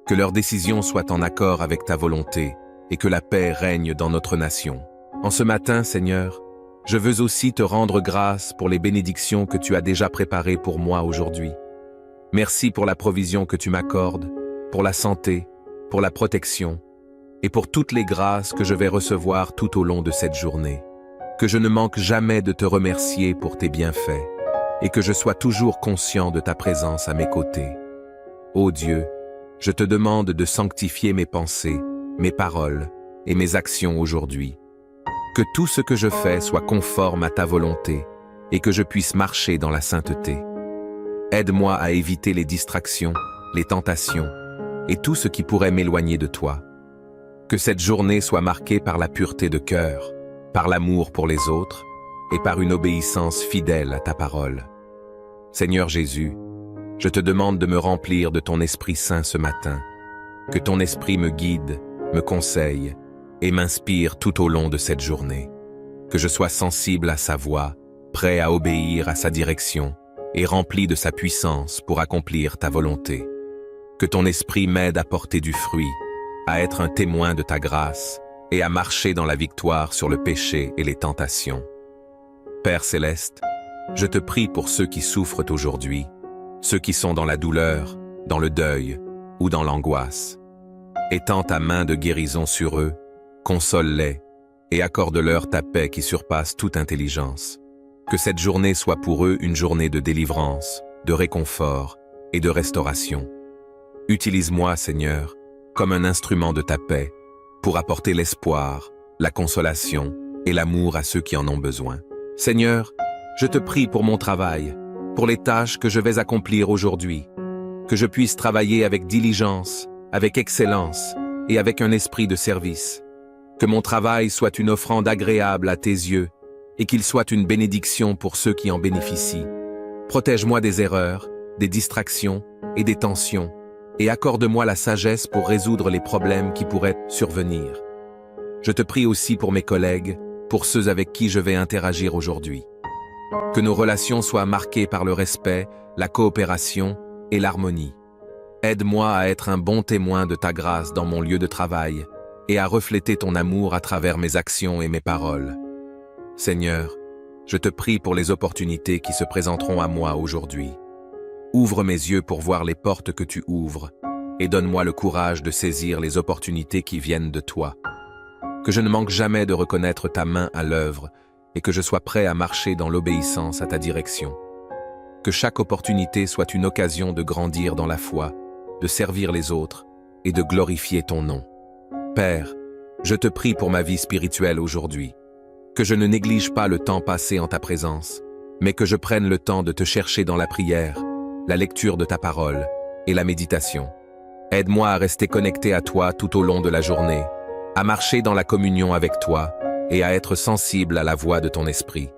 Que leurs décisions soient en accord avec ta volonté et que la paix règne dans notre nation. En ce matin, Seigneur, je veux aussi te rendre grâce pour les bénédictions que tu as déjà préparées pour moi aujourd'hui. Merci pour la provision que tu m'accordes, pour la santé, pour la protection et pour toutes les grâces que je vais recevoir tout au long de cette journée. Que je ne manque jamais de te remercier pour tes bienfaits et que je sois toujours conscient de ta présence à mes côtés. Ô Dieu, je te demande de sanctifier mes pensées, mes paroles et mes actions aujourd'hui. Que tout ce que je fais soit conforme à ta volonté et que je puisse marcher dans la sainteté. Aide-moi à éviter les distractions, les tentations et tout ce qui pourrait m'éloigner de toi. Que cette journée soit marquée par la pureté de cœur, par l'amour pour les autres et par une obéissance fidèle à ta parole. Seigneur Jésus, je te demande de me remplir de ton Esprit Saint ce matin. Que ton Esprit me guide, me conseille et m'inspire tout au long de cette journée. Que je sois sensible à sa voix, prêt à obéir à sa direction et rempli de sa puissance pour accomplir ta volonté. Que ton esprit m'aide à porter du fruit, à être un témoin de ta grâce et à marcher dans la victoire sur le péché et les tentations. Père Céleste, je te prie pour ceux qui souffrent aujourd'hui, ceux qui sont dans la douleur, dans le deuil ou dans l'angoisse. Étends ta main de guérison sur eux, console-les et accorde-leur ta paix qui surpasse toute intelligence. Que cette journée soit pour eux une journée de délivrance, de réconfort et de restauration. Utilise-moi, Seigneur, comme un instrument de ta paix, pour apporter l'espoir, la consolation et l'amour à ceux qui en ont besoin. Seigneur, je te prie pour mon travail, pour les tâches que je vais accomplir aujourd'hui, que je puisse travailler avec diligence, avec excellence et avec un esprit de service. Que mon travail soit une offrande agréable à tes yeux et qu'il soit une bénédiction pour ceux qui en bénéficient. Protège-moi des erreurs, des distractions et des tensions et accorde-moi la sagesse pour résoudre les problèmes qui pourraient survenir. Je te prie aussi pour mes collègues, pour ceux avec qui je vais interagir aujourd'hui. Que nos relations soient marquées par le respect, la coopération et l'harmonie. Aide-moi à être un bon témoin de ta grâce dans mon lieu de travail et à refléter ton amour à travers mes actions et mes paroles. Seigneur, je te prie pour les opportunités qui se présenteront à moi aujourd'hui. Ouvre mes yeux pour voir les portes que tu ouvres et donne-moi le courage de saisir les opportunités qui viennent de toi. Que je ne manque jamais de reconnaître ta main à l'œuvre et que je sois prêt à marcher dans l'obéissance à ta direction. Que chaque opportunité soit une occasion de grandir dans la foi, de servir les autres et de glorifier ton nom. Père, je te prie pour ma vie spirituelle aujourd'hui. Que je ne néglige pas le temps passé en ta présence, mais que je prenne le temps de te chercher dans la prière, la lecture de ta parole et la méditation. Aide-moi à rester connecté à toi tout au long de la journée, à marcher dans la communion avec toi et à être sensible à la voix de ton esprit.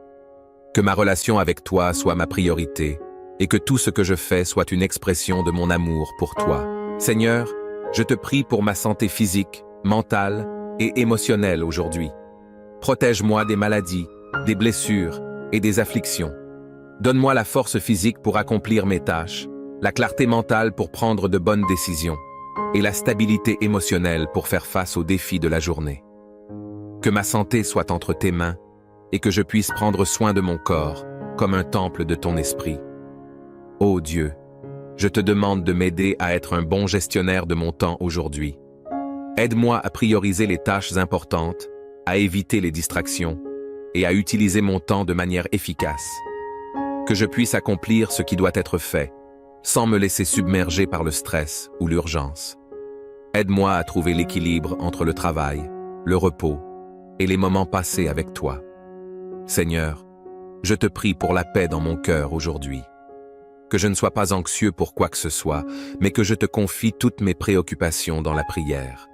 Que ma relation avec toi soit ma priorité et que tout ce que je fais soit une expression de mon amour pour toi. Seigneur, Je te prie pour ma santé physique, mentale et émotionnelle aujourd'hui. Protège-moi des maladies, des blessures et des afflictions. Donne-moi la force physique pour accomplir mes tâches, la clarté mentale pour prendre de bonnes décisions et la stabilité émotionnelle pour faire face aux défis de la journée. Que ma santé soit entre tes mains et que je puisse prendre soin de mon corps comme un temple de ton esprit. Ô Dieu, je te demande de m'aider à être un bon gestionnaire de mon temps aujourd'hui. Aide-moi à prioriser les tâches importantes, à éviter les distractions et à utiliser mon temps de manière efficace. Que je puisse accomplir ce qui doit être fait, sans me laisser submerger par le stress ou l'urgence. Aide-moi à trouver l'équilibre entre le travail, le repos et les moments passés avec toi. Seigneur, je te prie pour la paix dans mon cœur aujourd'hui. Que je ne sois pas anxieux pour quoi que ce soit, mais que je te confie toutes mes préoccupations dans la prière.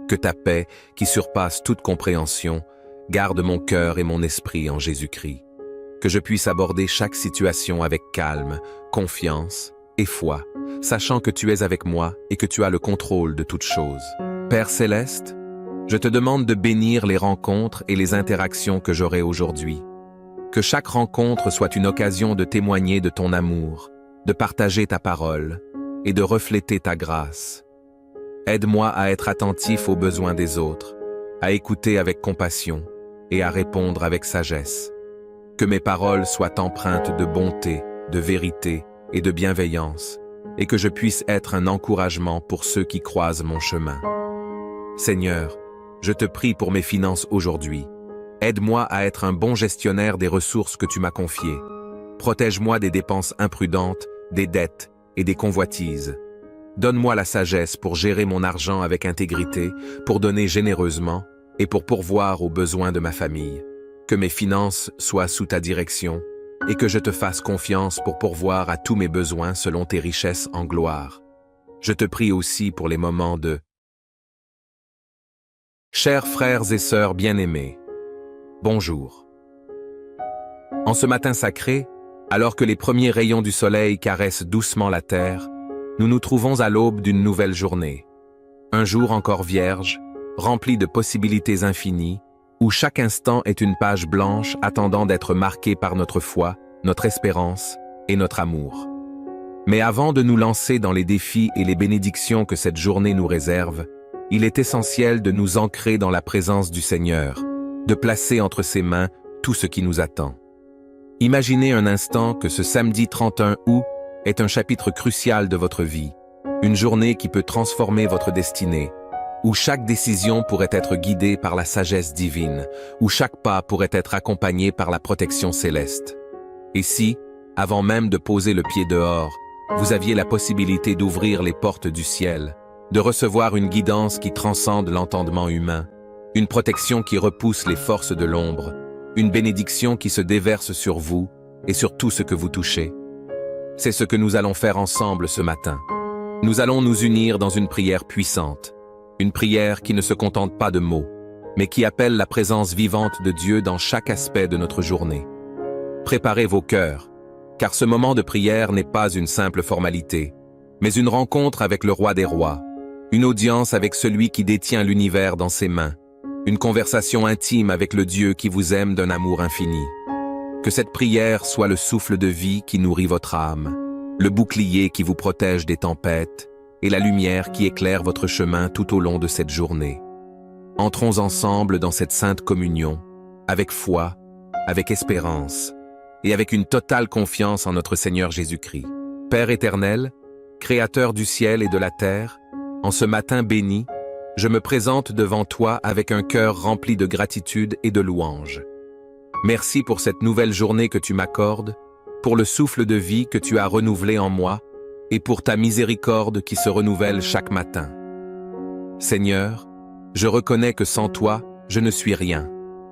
Que ta paix, qui surpasse toute compréhension, garde mon cœur et mon esprit en Jésus-Christ. Que je puisse aborder chaque situation avec calme, confiance et foi, sachant que tu es avec moi et que tu as le contrôle de toutes choses. Père céleste, je te demande de bénir les rencontres et les interactions que j'aurai aujourd'hui. Que chaque rencontre soit une occasion de témoigner de ton amour, de partager ta parole et de refléter ta grâce. Aide-moi à être attentif aux besoins des autres, à écouter avec compassion et à répondre avec sagesse. Que mes paroles soient empreintes de bonté, de vérité et de bienveillance, et que je puisse être un encouragement pour ceux qui croisent mon chemin. Seigneur, je te prie pour mes finances aujourd'hui. Aide-moi à être un bon gestionnaire des ressources que tu m'as confiées. Protège-moi des dépenses imprudentes, des dettes et des convoitises. Donne-moi la sagesse pour gérer mon argent avec intégrité, pour donner généreusement et pour pourvoir aux besoins de ma famille. Que mes finances soient sous ta direction et que je te fasse confiance pour pourvoir à tous mes besoins selon tes richesses en gloire. Je te prie aussi pour les moments de Chers frères et sœurs bien-aimés, bonjour. En ce matin sacré, alors que les premiers rayons du soleil caressent doucement la terre, nous nous trouvons à l'aube d'une nouvelle journée. Un jour encore vierge, rempli de possibilités infinies, où chaque instant est une page blanche attendant d'être marquée par notre foi, notre espérance et notre amour. Mais avant de nous lancer dans les défis et les bénédictions que cette journée nous réserve, il est essentiel de nous ancrer dans la présence du Seigneur, de placer entre ses mains tout ce qui nous attend. Imaginez un instant que ce samedi 31 août est un chapitre crucial de votre vie, une journée qui peut transformer votre destinée, où chaque décision pourrait être guidée par la sagesse divine, où chaque pas pourrait être accompagné par la protection céleste. Et si, avant même de poser le pied dehors, vous aviez la possibilité d'ouvrir les portes du ciel, de recevoir une guidance qui transcende l'entendement humain, une protection qui repousse les forces de l'ombre, une bénédiction qui se déverse sur vous et sur tout ce que vous touchez. C'est ce que nous allons faire ensemble ce matin. Nous allons nous unir dans une prière puissante, une prière qui ne se contente pas de mots, mais qui appelle la présence vivante de Dieu dans chaque aspect de notre journée. Préparez vos cœurs, car ce moment de prière n'est pas une simple formalité, mais une rencontre avec le Roi des Rois, une audience avec celui qui détient l'univers dans ses mains, une conversation intime avec le Dieu qui vous aime d'un amour infini. Que cette prière soit le souffle de vie qui nourrit votre âme, le bouclier qui vous protège des tempêtes et la lumière qui éclaire votre chemin tout au long de cette journée. Entrons ensemble dans cette sainte communion, avec foi, avec espérance et avec une totale confiance en notre Seigneur Jésus-Christ. Père éternel, Créateur du ciel et de la terre, en ce matin béni, je me présente devant toi avec un cœur rempli de gratitude et de louange. Merci pour cette nouvelle journée que tu m'accordes, pour le souffle de vie que tu as renouvelé en moi et pour ta miséricorde qui se renouvelle chaque matin. Seigneur, je reconnais que sans toi, je ne suis rien,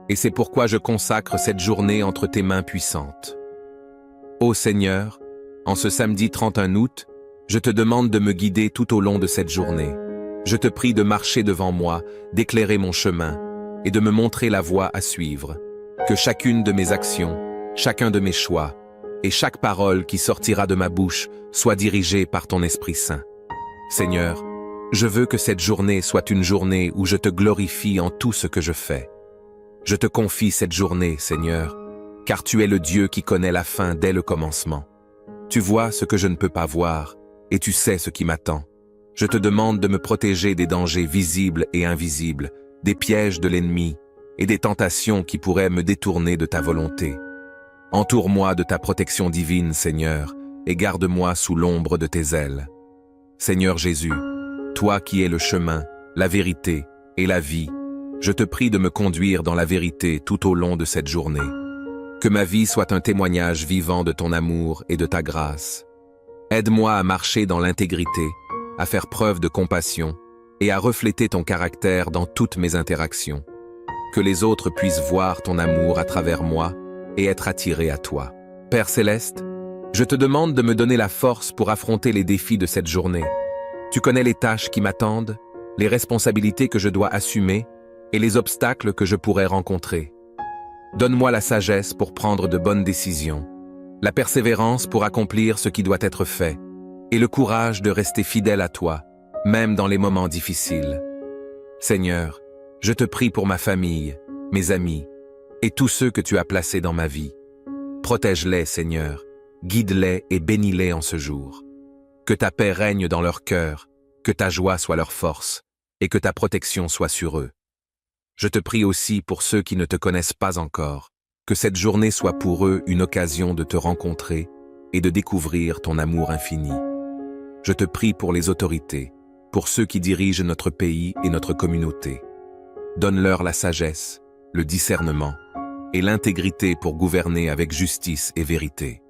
et c'est pourquoi je consacre cette journée entre tes mains puissantes. Ô Seigneur, en ce samedi 31 août, je te demande de me guider tout au long de cette journée. Je te prie de marcher devant moi, d'éclairer mon chemin et de me montrer la voie à suivre. Que chacune de mes actions, chacun de mes choix et chaque parole qui sortira de ma bouche soit dirigée par ton Esprit Saint. Seigneur, Je veux que cette journée soit une journée où je te glorifie en tout ce que je fais. Je te confie cette journée, Seigneur, car tu es le Dieu qui connaît la fin dès le commencement. Tu vois ce que je ne peux pas voir, et tu sais ce qui m'attend. Je te demande de me protéger des dangers visibles et invisibles, des pièges de l'ennemi et des tentations qui pourraient me détourner de ta volonté. Entoure-moi de ta protection divine, Seigneur, et garde-moi sous l'ombre de tes ailes. Seigneur Jésus, toi qui es le chemin, la vérité et la vie, je te prie de me conduire dans la vérité tout au long de cette journée. Que ma vie soit un témoignage vivant de ton amour et de ta grâce. Aide-moi à marcher dans l'intégrité, à faire preuve de compassion et à refléter ton caractère dans toutes mes interactions. Que les autres puissent voir ton amour à travers moi et être attirés à toi. Père Céleste, je te demande de me donner la force pour affronter les défis de cette journée. Tu connais les tâches qui m'attendent, les responsabilités que je dois assumer et les obstacles que je pourrais rencontrer. Donne-moi la sagesse pour prendre de bonnes décisions, la persévérance pour accomplir ce qui doit être fait, et le courage de rester fidèle à toi, même dans les moments difficiles. Seigneur, je te prie pour ma famille, mes amis, et tous ceux que tu as placés dans ma vie. Protège-les, Seigneur, guide-les et bénis-les en ce jour. Que ta paix règne dans leur cœur, que ta joie soit leur force, et que ta protection soit sur eux. Je te prie aussi pour ceux qui ne te connaissent pas encore, que cette journée soit pour eux une occasion de te rencontrer et de découvrir ton amour infini. Je te prie pour les autorités, pour ceux qui dirigent notre pays et notre communauté. Donne-leur la sagesse, le discernement et l'intégrité pour gouverner avec justice et vérité.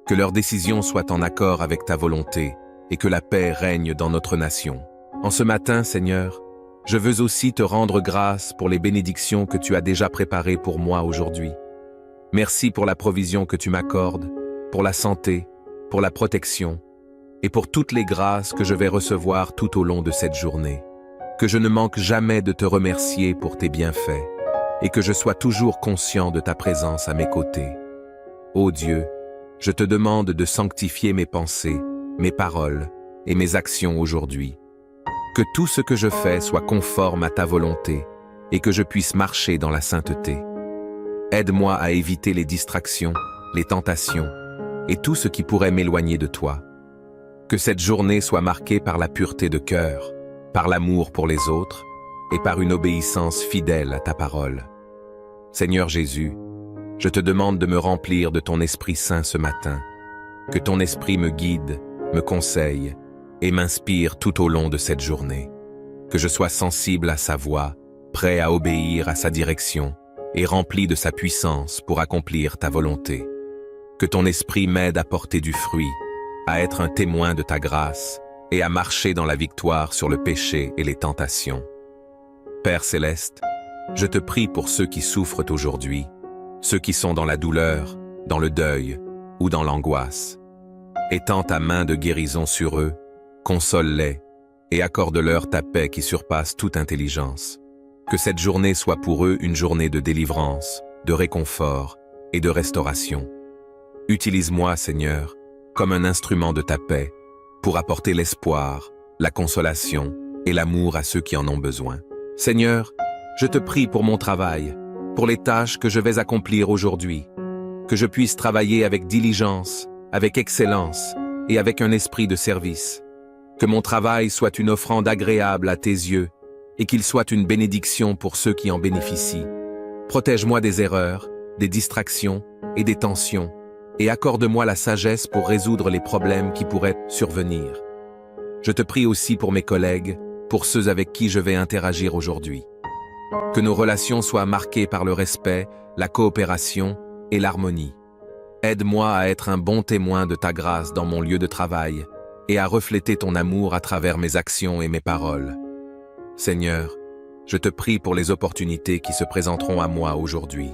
Que leurs décisions soient en accord avec ta volonté et que la paix règne dans notre nation. En ce matin, Seigneur, je veux aussi te rendre grâce pour les bénédictions que tu as déjà préparées pour moi aujourd'hui. Merci pour la provision que tu m'accordes, pour la santé, pour la protection et pour toutes les grâces que je vais recevoir tout au long de cette journée. Que je ne manque jamais de te remercier pour tes bienfaits et que je sois toujours conscient de ta présence à mes côtés. Ô Dieu, je te demande de sanctifier mes pensées, mes paroles et mes actions aujourd'hui. Que tout ce que je fais soit conforme à ta volonté et que je puisse marcher dans la sainteté. Aide-moi à éviter les distractions, les tentations et tout ce qui pourrait m'éloigner de toi. Que cette journée soit marquée par la pureté de cœur, par l'amour pour les autres et par une obéissance fidèle à ta parole. Seigneur Jésus, je te demande de me remplir de ton Esprit Saint ce matin. Que ton Esprit me guide, me conseille et m'inspire tout au long de cette journée. Que je sois sensible à sa voix, prêt à obéir à sa direction et rempli de sa puissance pour accomplir ta volonté. Que ton esprit m'aide à porter du fruit, à être un témoin de ta grâce et à marcher dans la victoire sur le péché et les tentations. Père Céleste, je te prie pour ceux qui souffrent aujourd'hui, ceux qui sont dans la douleur, dans le deuil ou dans l'angoisse. Étends ta main de guérison sur eux, console-les et accorde-leur ta paix qui surpasse toute intelligence. Que cette journée soit pour eux une journée de délivrance, de réconfort et de restauration. Utilise-moi, Seigneur, comme un instrument de ta paix, pour apporter l'espoir, la consolation et l'amour à ceux qui en ont besoin. Seigneur, je te prie pour mon travail, pour les tâches que je vais accomplir aujourd'hui, que je puisse travailler avec diligence, avec excellence et avec un esprit de service. Que mon travail soit une offrande agréable à tes yeux et qu'il soit une bénédiction pour ceux qui en bénéficient. Protège-moi des erreurs, des distractions et des tensions et accorde-moi la sagesse pour résoudre les problèmes qui pourraient survenir. Je te prie aussi pour mes collègues, pour ceux avec qui je vais interagir aujourd'hui. Que nos relations soient marquées par le respect, la coopération et l'harmonie. Aide-moi à être un bon témoin de ta grâce dans mon lieu de travail et à refléter ton amour à travers mes actions et mes paroles. Seigneur, je te prie pour les opportunités qui se présenteront à moi aujourd'hui.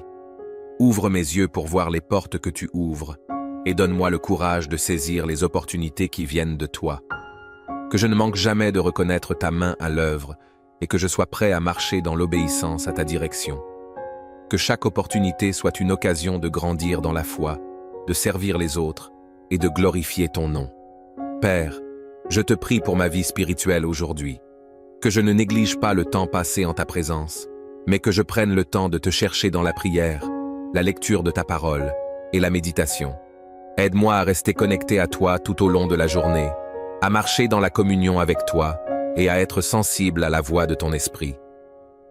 Ouvre mes yeux pour voir les portes que tu ouvres et donne-moi le courage de saisir les opportunités qui viennent de toi. Que je ne manque jamais de reconnaître ta main à l'œuvre et que je sois prêt à marcher dans l'obéissance à ta direction. Que chaque opportunité soit une occasion de grandir dans la foi, de servir les autres et de glorifier ton nom. Père, je te prie pour ma vie spirituelle aujourd'hui. que je ne néglige pas le temps passé en ta présence, mais que je prenne le temps de te chercher dans la prière, la lecture de ta parole et la méditation. Aide-moi à rester connecté à toi tout au long de la journée, à marcher dans la communion avec toi et à être sensible à la voix de ton esprit.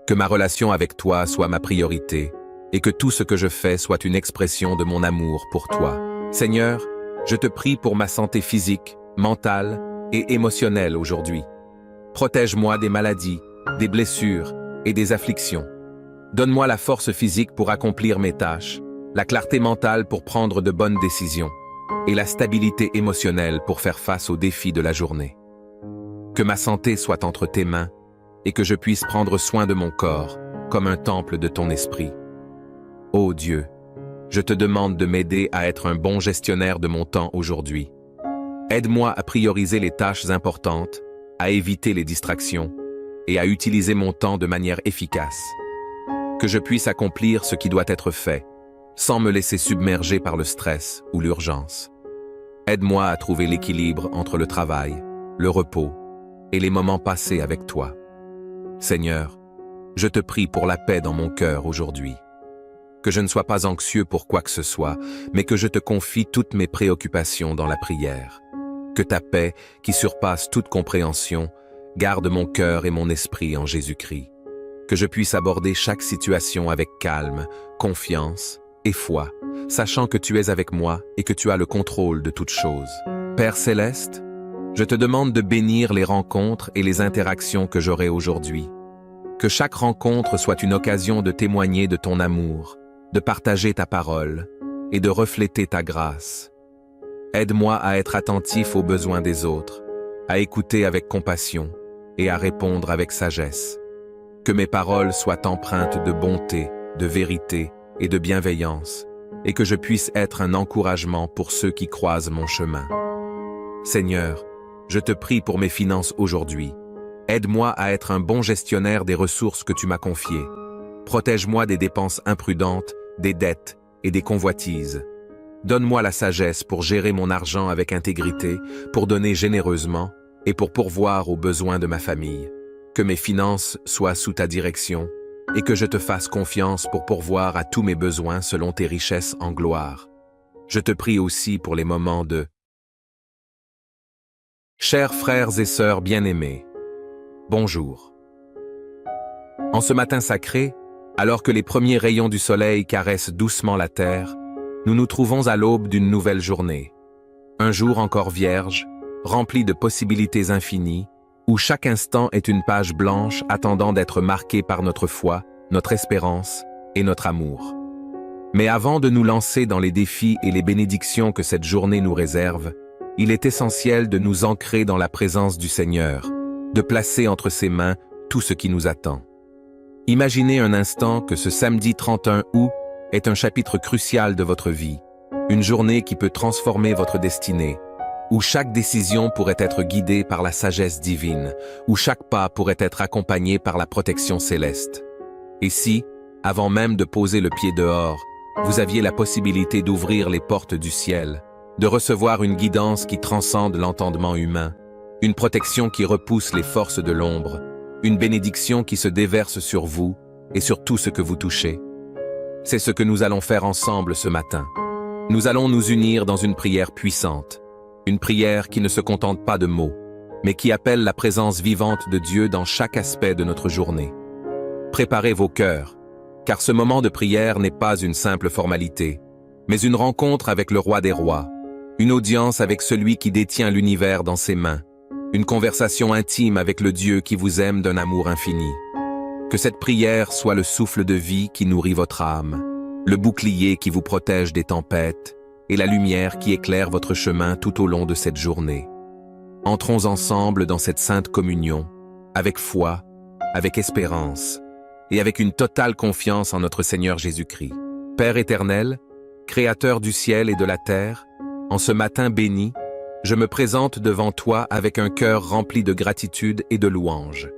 Que ma relation avec toi soit ma priorité et que tout ce que je fais soit une expression de mon amour pour toi. Seigneur, je te prie pour ma santé physique, mentale et émotionnelle aujourd'hui. Protège-moi des maladies, des blessures et des afflictions. Donne-moi la force physique pour accomplir mes tâches, la clarté mentale pour prendre de bonnes décisions et la stabilité émotionnelle pour faire face aux défis de la journée. Que ma santé soit entre tes mains et que je puisse prendre soin de mon corps comme un temple de ton esprit. Ô Dieu, je te demande de m'aider à être un bon gestionnaire de mon temps aujourd'hui. Aide-moi à prioriser les tâches importantes, à éviter les distractions et à utiliser mon temps de manière efficace. Que je puisse accomplir ce qui doit être fait, sans me laisser submerger par le stress ou l'urgence. Aide-moi à trouver l'équilibre entre le travail, le repos et les moments passés avec toi. Seigneur, je te prie pour la paix dans mon cœur aujourd'hui. Que je ne sois pas anxieux pour quoi que ce soit, mais que je te confie toutes mes préoccupations dans la prière. Que ta paix, qui surpasse toute compréhension, garde mon cœur et mon esprit en Jésus-Christ. Que je puisse aborder chaque situation avec calme, confiance et foi, sachant que tu es avec moi et que tu as le contrôle de toutes choses. Père céleste, je te demande de bénir les rencontres et les interactions que j'aurai aujourd'hui. Que chaque rencontre soit une occasion de témoigner de ton amour, de partager ta parole et de refléter ta grâce. Aide-moi à être attentif aux besoins des autres, à écouter avec compassion et à répondre avec sagesse. Que mes paroles soient empreintes de bonté, de vérité et de bienveillance, et que je puisse être un encouragement pour ceux qui croisent mon chemin. Seigneur, je te prie pour mes finances aujourd'hui. Aide-moi à être un bon gestionnaire des ressources que tu m'as confiées. Protège-moi des dépenses imprudentes, des dettes et des convoitises. Donne-moi la sagesse pour gérer mon argent avec intégrité, pour donner généreusement et pour pourvoir aux besoins de ma famille. Que mes finances soient sous ta direction et que je te fasse confiance pour pourvoir à tous mes besoins selon tes richesses en gloire. Je te prie aussi pour les moments de Chers frères et sœurs bien-aimés, bonjour. En ce matin sacré, alors que les premiers rayons du soleil caressent doucement la terre, nous nous trouvons à l'aube d'une nouvelle journée. Un jour encore vierge, rempli de possibilités infinies, où chaque instant est une page blanche attendant d'être marquée par notre foi, notre espérance et notre amour. Mais avant de nous lancer dans les défis et les bénédictions que cette journée nous réserve, il est essentiel de nous ancrer dans la présence du Seigneur, de placer entre ses mains tout ce qui nous attend. Imaginez un instant que ce samedi 31 août est un chapitre crucial de votre vie, une journée qui peut transformer votre destinée, où chaque décision pourrait être guidée par la sagesse divine, où chaque pas pourrait être accompagné par la protection céleste. Et si, avant même de poser le pied dehors, vous aviez la possibilité d'ouvrir les portes du ciel, de recevoir une guidance qui transcende l'entendement humain, une protection qui repousse les forces de l'ombre, une bénédiction qui se déverse sur vous et sur tout ce que vous touchez. C'est ce que nous allons faire ensemble ce matin. Nous allons nous unir dans une prière puissante, une prière qui ne se contente pas de mots, mais qui appelle la présence vivante de Dieu dans chaque aspect de notre journée. Préparez vos cœurs, car ce moment de prière n'est pas une simple formalité, mais une rencontre avec le Roi des Rois, une audience avec celui qui détient l'univers dans ses mains, une conversation intime avec le Dieu qui vous aime d'un amour infini. Que cette prière soit le souffle de vie qui nourrit votre âme, le bouclier qui vous protège des tempêtes et la lumière qui éclaire votre chemin tout au long de cette journée. Entrons ensemble dans cette sainte communion, avec foi, avec espérance et avec une totale confiance en notre Seigneur Jésus-Christ. Père éternel, Créateur du ciel et de la terre, en ce matin béni, je me présente devant toi avec un cœur rempli de gratitude et de louange.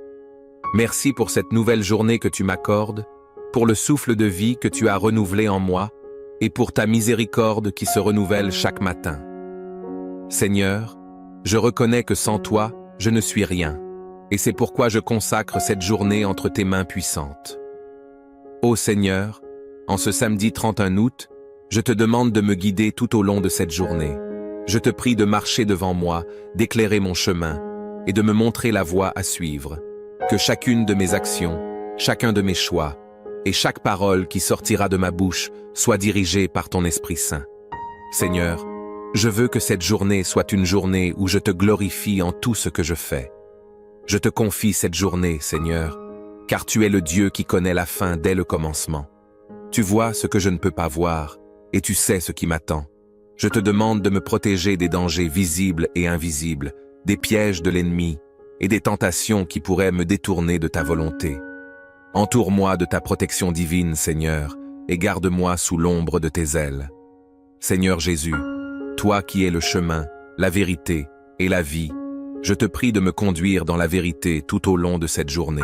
Merci pour cette nouvelle journée que tu m'accordes, pour le souffle de vie que tu as renouvelé en moi et pour ta miséricorde qui se renouvelle chaque matin. Seigneur, je reconnais que sans toi, je ne suis rien. et c'est pourquoi je consacre cette journée entre tes mains puissantes. Ô Seigneur, en ce samedi 31 août, je te demande de me guider tout au long de cette journée. Je te prie de marcher devant moi, d'éclairer mon chemin et de me montrer la voie à suivre. Que chacune de mes actions, chacun de mes choix et chaque parole qui sortira de ma bouche soit dirigée par ton Esprit Saint. Seigneur, je veux que cette journée soit une journée où je te glorifie en tout ce que je fais. Je te confie cette journée, Seigneur, car tu es le Dieu qui connaît la fin dès le commencement. Tu vois ce que je ne peux pas voir, et tu sais ce qui m'attend. Je te demande de me protéger des dangers visibles et invisibles, des pièges de l'ennemi et des tentations qui pourraient me détourner de ta volonté. Entoure-moi de ta protection divine, Seigneur, et garde-moi sous l'ombre de tes ailes. Seigneur Jésus, toi qui es le chemin, la vérité et la vie, je te prie de me conduire dans la vérité tout au long de cette journée.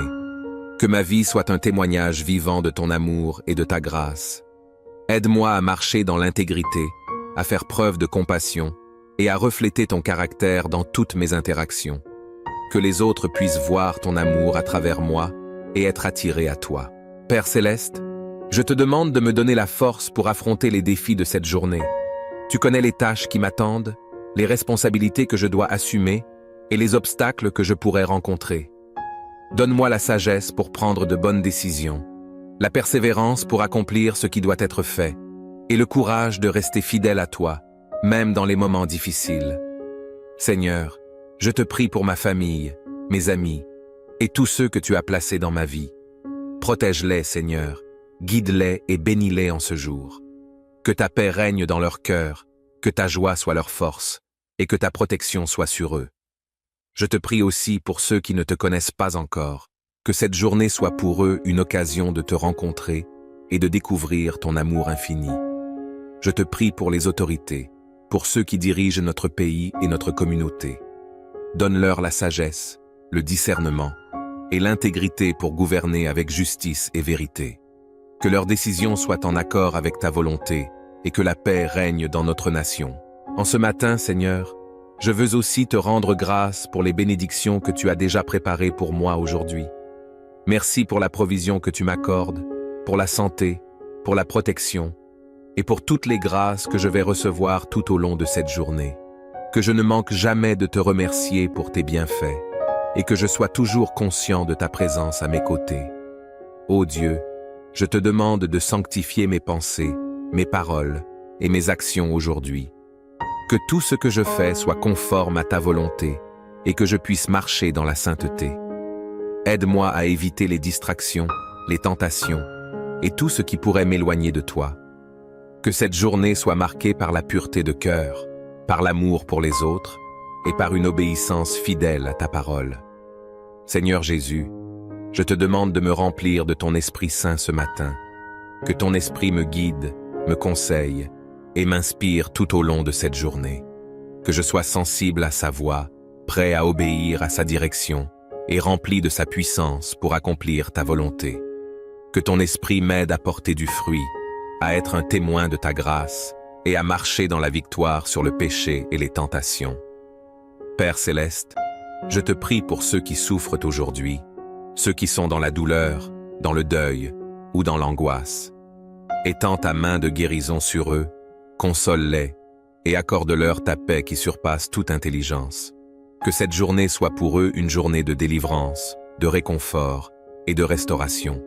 Que ma vie soit un témoignage vivant de ton amour et de ta grâce. Aide-moi à marcher dans l'intégrité, à faire preuve de compassion et à refléter ton caractère dans toutes mes interactions. Que les autres puissent voir ton amour à travers moi et être attirés à toi. Père Céleste, je te demande de me donner la force pour affronter les défis de cette journée. Tu connais les tâches qui m'attendent, les responsabilités que je dois assumer et les obstacles que je pourrais rencontrer. Donne-moi la sagesse pour prendre de bonnes décisions, la persévérance pour accomplir ce qui doit être fait, et le courage de rester fidèle à toi, même dans les moments difficiles. Seigneur, je te prie pour ma famille, mes amis, et tous ceux que tu as placés dans ma vie. Protège-les, Seigneur, guide-les et bénis-les en ce jour. Que ta paix règne dans leur cœur, que ta joie soit leur force, et que ta protection soit sur eux. Je te prie aussi pour ceux qui ne te connaissent pas encore, que cette journée soit pour eux une occasion de te rencontrer et de découvrir ton amour infini. Je te prie pour les autorités, pour ceux qui dirigent notre pays et notre communauté. Donne-leur la sagesse, le discernement et l'intégrité pour gouverner avec justice et vérité. Que leurs décisions soient en accord avec ta volonté et que la paix règne dans notre nation. En ce matin, Seigneur, je veux aussi te rendre grâce pour les bénédictions que tu as déjà préparées pour moi aujourd'hui. Merci pour la provision que tu m'accordes, pour la santé, pour la protection et pour toutes les grâces que je vais recevoir tout au long de cette journée. Que je ne manque jamais de te remercier pour tes bienfaits et que je sois toujours conscient de ta présence à mes côtés. Ô Dieu, je te demande de sanctifier mes pensées, mes paroles et mes actions aujourd'hui. Que tout ce que je fais soit conforme à ta volonté et que je puisse marcher dans la sainteté. Aide-moi à éviter les distractions, les tentations et tout ce qui pourrait m'éloigner de toi. Que cette journée soit marquée par la pureté de cœur, par l'amour pour les autres et par une obéissance fidèle à ta parole. Seigneur Jésus, je te demande de me remplir de ton Esprit Saint ce matin. Que ton Esprit me guide, me conseille et m'inspire tout au long de cette journée. Que je sois sensible à sa voix, prêt à obéir à sa direction et rempli de sa puissance pour accomplir ta volonté. Que ton Esprit m'aide à porter du fruit, à être un témoin de ta grâce et à marcher dans la victoire sur le péché et les tentations. Père Céleste, je te prie pour ceux qui souffrent aujourd'hui, ceux qui sont dans la douleur, dans le deuil ou dans l'angoisse. Étends ta main de guérison sur eux, console-les et accorde-leur ta paix qui surpasse toute intelligence. Que cette journée soit pour eux une journée de délivrance, de réconfort et de restauration.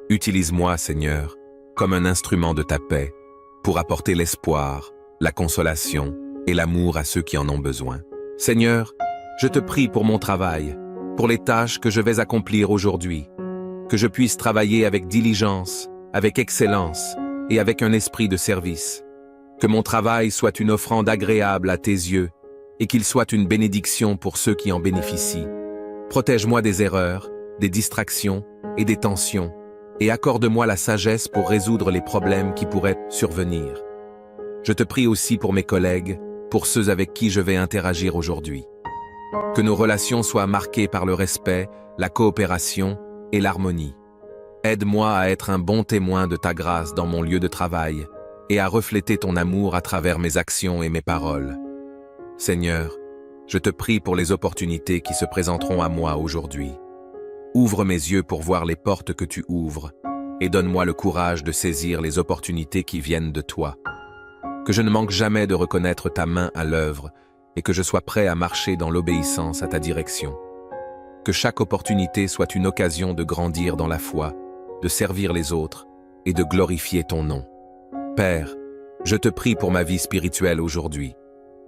Utilise-moi, Seigneur, comme un instrument de ta paix pour apporter l'espoir, la consolation et l'amour à ceux qui en ont besoin. Seigneur, je te prie pour mon travail, pour les tâches que je vais accomplir aujourd'hui, que je puisse travailler avec diligence, avec excellence et avec un esprit de service. Que mon travail soit une offrande agréable à tes yeux et qu'il soit une bénédiction pour ceux qui en bénéficient. Protège-moi des erreurs, des distractions et des tensions et accorde-moi la sagesse pour résoudre les problèmes qui pourraient survenir. Je te prie aussi pour mes collègues, pour ceux avec qui je vais interagir aujourd'hui. Que nos relations soient marquées par le respect, la coopération et l'harmonie. Aide-moi à être un bon témoin de ta grâce dans mon lieu de travail et à refléter ton amour à travers mes actions et mes paroles. Seigneur, je te prie pour les opportunités qui se présenteront à moi aujourd'hui. Ouvre mes yeux pour voir les portes que tu ouvres et donne-moi le courage de saisir les opportunités qui viennent de toi. Que je ne manque jamais de reconnaître ta main à l'œuvre et que je sois prêt à marcher dans l'obéissance à ta direction. Que chaque opportunité soit une occasion de grandir dans la foi, de servir les autres et de glorifier ton nom. Père, je te prie pour ma vie spirituelle aujourd'hui.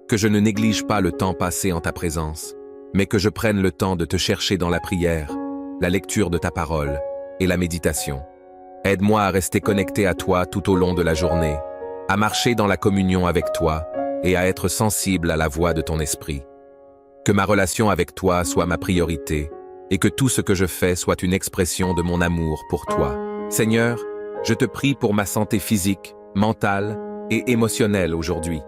Que je ne néglige pas le temps passé en ta présence, mais que je prenne le temps de te chercher dans la prière, la lecture de ta parole et la méditation. Aide-moi à rester connecté à toi tout au long de la journée, à marcher dans la communion avec toi et à être sensible à la voix de ton esprit. Que ma relation avec toi soit ma priorité et que tout ce que je fais soit une expression de mon amour pour toi. Seigneur, je te prie pour ma santé physique, mentale et émotionnelle aujourd'hui.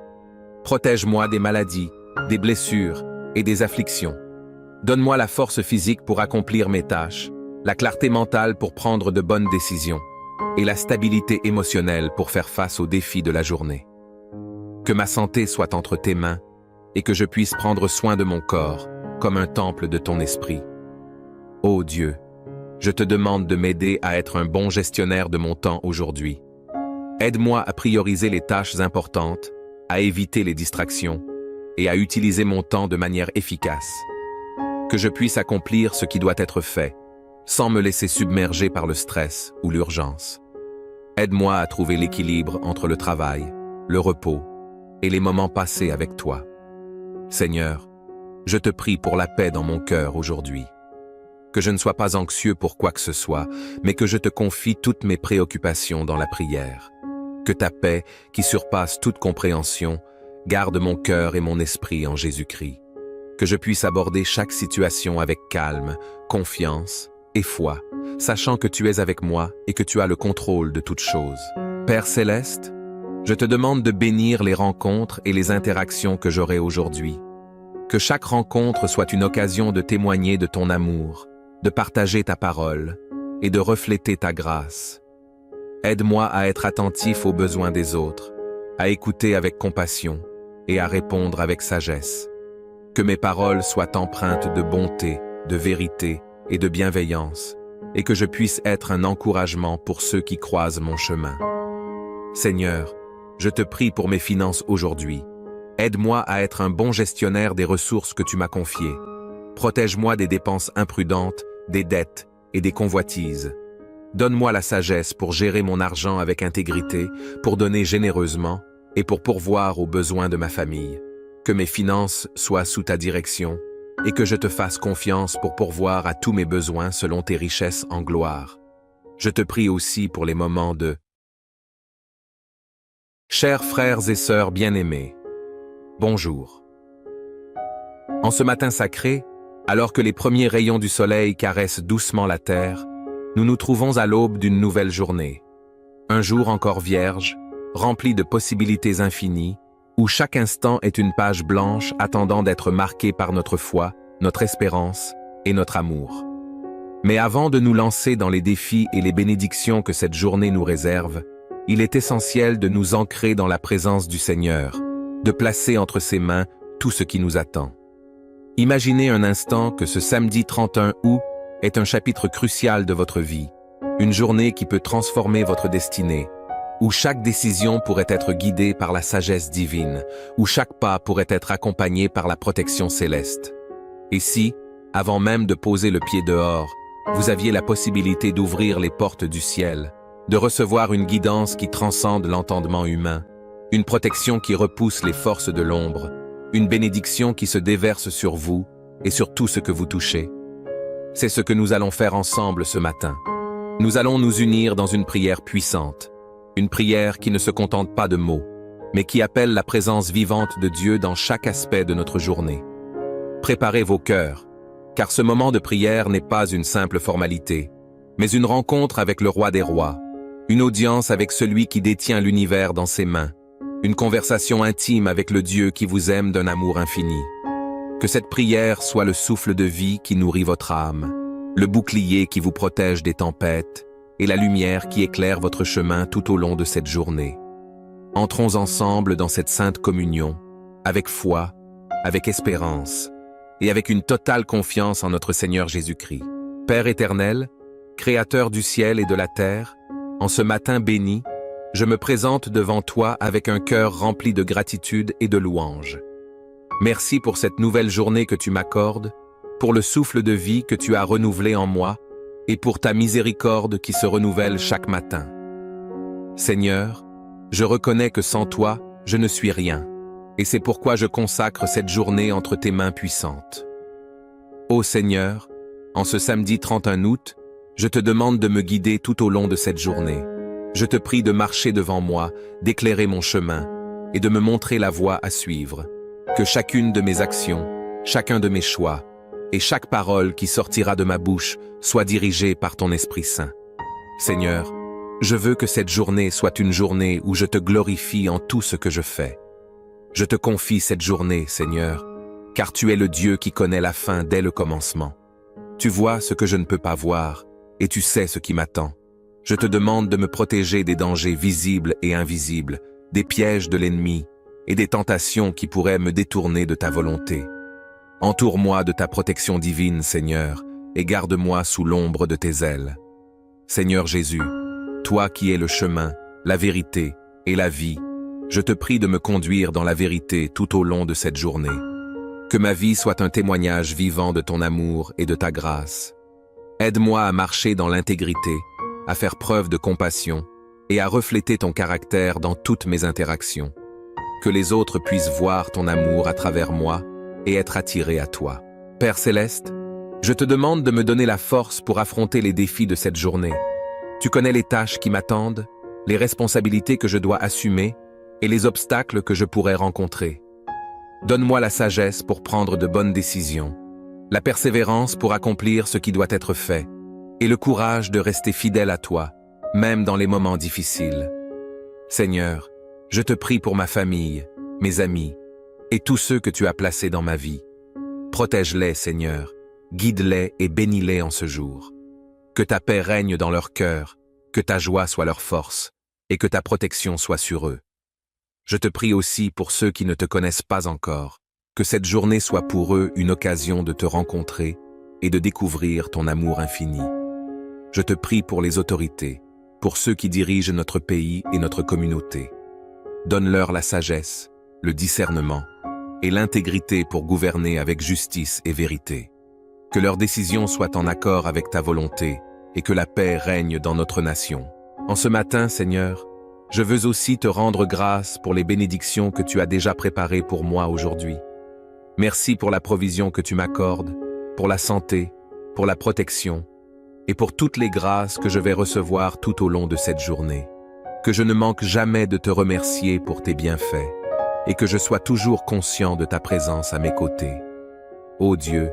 Protège-moi des maladies, des blessures et des afflictions. Donne-moi la force physique pour accomplir mes tâches, la clarté mentale pour prendre de bonnes décisions et la stabilité émotionnelle pour faire face aux défis de la journée. Que ma santé soit entre tes mains et que je puisse prendre soin de mon corps comme un temple de ton esprit. Ô Dieu, je te demande de m'aider à être un bon gestionnaire de mon temps aujourd'hui. Aide-moi à prioriser les tâches importantes, à éviter les distractions et à utiliser mon temps de manière efficace. Que je puisse accomplir ce qui doit être fait, sans me laisser submerger par le stress ou l'urgence. Aide-moi à trouver l'équilibre entre le travail, le repos et les moments passés avec toi. Seigneur, je te prie pour la paix dans mon cœur aujourd'hui. Que je ne sois pas anxieux pour quoi que ce soit, mais que je te confie toutes mes préoccupations dans la prière. Que ta paix, qui surpasse toute compréhension, garde mon cœur et mon esprit en Jésus-Christ. Que je puisse aborder chaque situation avec calme, confiance et foi, sachant que tu es avec moi et que tu as le contrôle de toutes choses. Père céleste, je te demande de bénir les rencontres et les interactions que j'aurai aujourd'hui. Que chaque rencontre soit une occasion de témoigner de ton amour, de partager ta parole et de refléter ta grâce. Aide-moi à être attentif aux besoins des autres, à écouter avec compassion et à répondre avec sagesse. Que mes paroles soient empreintes de bonté, de vérité et de bienveillance, et que je puisse être un encouragement pour ceux qui croisent mon chemin. Seigneur, je te prie pour mes finances aujourd'hui. Aide-moi à être un bon gestionnaire des ressources que tu m'as confiées. Protège-moi des dépenses imprudentes, des dettes et des convoitises. Donne-moi la sagesse pour gérer mon argent avec intégrité, pour donner généreusement et pour pourvoir aux besoins de ma famille. Que mes finances soient sous ta direction et que je te fasse confiance pour pourvoir à tous mes besoins selon tes richesses en gloire. Je te prie aussi pour les moments de Chers frères et sœurs bien-aimés, bonjour. En ce matin sacré, alors que les premiers rayons du soleil caressent doucement la terre, nous nous trouvons à l'aube d'une nouvelle journée. Un jour encore vierge, rempli de possibilités infinies, où chaque instant est une page blanche attendant d'être marquée par notre foi, notre espérance et notre amour. Mais avant de nous lancer dans les défis et les bénédictions que cette journée nous réserve, il est essentiel de nous ancrer dans la présence du Seigneur, de placer entre ses mains tout ce qui nous attend. Imaginez un instant que ce samedi 31 août est un chapitre crucial de votre vie, une journée qui peut transformer votre destinée, où chaque décision pourrait être guidée par la sagesse divine, où chaque pas pourrait être accompagné par la protection céleste. Et si, avant même de poser le pied dehors, vous aviez la possibilité d'ouvrir les portes du ciel, de recevoir une guidance qui transcende l'entendement humain, une protection qui repousse les forces de l'ombre, une bénédiction qui se déverse sur vous et sur tout ce que vous touchez. C'est ce que nous allons faire ensemble ce matin. Nous allons nous unir dans une prière puissante, une prière qui ne se contente pas de mots, mais qui appelle la présence vivante de Dieu dans chaque aspect de notre journée. Préparez vos cœurs, car ce moment de prière n'est pas une simple formalité, mais une rencontre avec le Roi des Rois, une audience avec celui qui détient l'univers dans ses mains, une conversation intime avec le Dieu qui vous aime d'un amour infini. Que cette prière soit le souffle de vie qui nourrit votre âme, le bouclier qui vous protège des tempêtes et la lumière qui éclaire votre chemin tout au long de cette journée. Entrons ensemble dans cette sainte communion, avec foi, avec espérance et avec une totale confiance en notre Seigneur Jésus-Christ. Père éternel, Créateur du ciel et de la terre, en ce matin béni, je me présente devant toi avec un cœur rempli de gratitude et de louange. Merci pour cette nouvelle journée que tu m'accordes, pour le souffle de vie que tu as renouvelé en moi et pour ta miséricorde qui se renouvelle chaque matin. Seigneur, je reconnais que sans toi, je ne suis rien, et c'est pourquoi je consacre cette journée entre tes mains puissantes. Ô Seigneur, en ce samedi 31 août, je te demande de me guider tout au long de cette journée. Je te prie de marcher devant moi, d'éclairer mon chemin et de me montrer la voie à suivre. Que chacune de mes actions, chacun de mes choix et chaque parole qui sortira de ma bouche soit dirigée par ton Esprit Saint. Seigneur, je veux que cette journée soit une journée où je te glorifie en tout ce que je fais. Je te confie cette journée, Seigneur, car tu es le Dieu qui connaît la fin dès le commencement. Tu vois ce que je ne peux pas voir, et tu sais ce qui m'attend. Je te demande de me protéger des dangers visibles et invisibles, des pièges de l'ennemi et des tentations qui pourraient me détourner de ta volonté. Entoure-moi de ta protection divine, Seigneur, et garde-moi sous l'ombre de tes ailes. Seigneur Jésus, toi qui es le chemin, la vérité et la vie, je te prie de me conduire dans la vérité tout au long de cette journée. Que ma vie soit un témoignage vivant de ton amour et de ta grâce. Aide-moi à marcher dans l'intégrité, à faire preuve de compassion et à refléter ton caractère dans toutes mes interactions. Que les autres puissent voir ton amour à travers moi et être attirés à toi. Père Céleste, je te demande de me donner la force pour affronter les défis de cette journée. Tu connais les tâches qui m'attendent, les responsabilités que je dois assumer et les obstacles que je pourrais rencontrer. Donne-moi la sagesse pour prendre de bonnes décisions, la persévérance pour accomplir ce qui doit être fait, et le courage de rester fidèle à toi, même dans les moments difficiles. Seigneur, je te prie pour ma famille, mes amis, et tous ceux que tu as placés dans ma vie. Protège-les, Seigneur, guide-les et bénis-les en ce jour. Que ta paix règne dans leur cœur, que ta joie soit leur force, et que ta protection soit sur eux. Je te prie aussi pour ceux qui ne te connaissent pas encore, que cette journée soit pour eux une occasion de te rencontrer et de découvrir ton amour infini. Je te prie pour les autorités, pour ceux qui dirigent notre pays et notre communauté. Donne-leur la sagesse, le discernement et l'intégrité pour gouverner avec justice et vérité. Que leurs décisions soient en accord avec ta volonté et que la paix règne dans notre nation. En ce matin, Seigneur, je veux aussi te rendre grâce pour les bénédictions que tu as déjà préparées pour moi aujourd'hui. Merci pour la provision que tu m'accordes, pour la santé, pour la protection et pour toutes les grâces que je vais recevoir tout au long de cette journée. Que je ne manque jamais de te remercier pour tes bienfaits et que je sois toujours conscient de ta présence à mes côtés. Ô Dieu,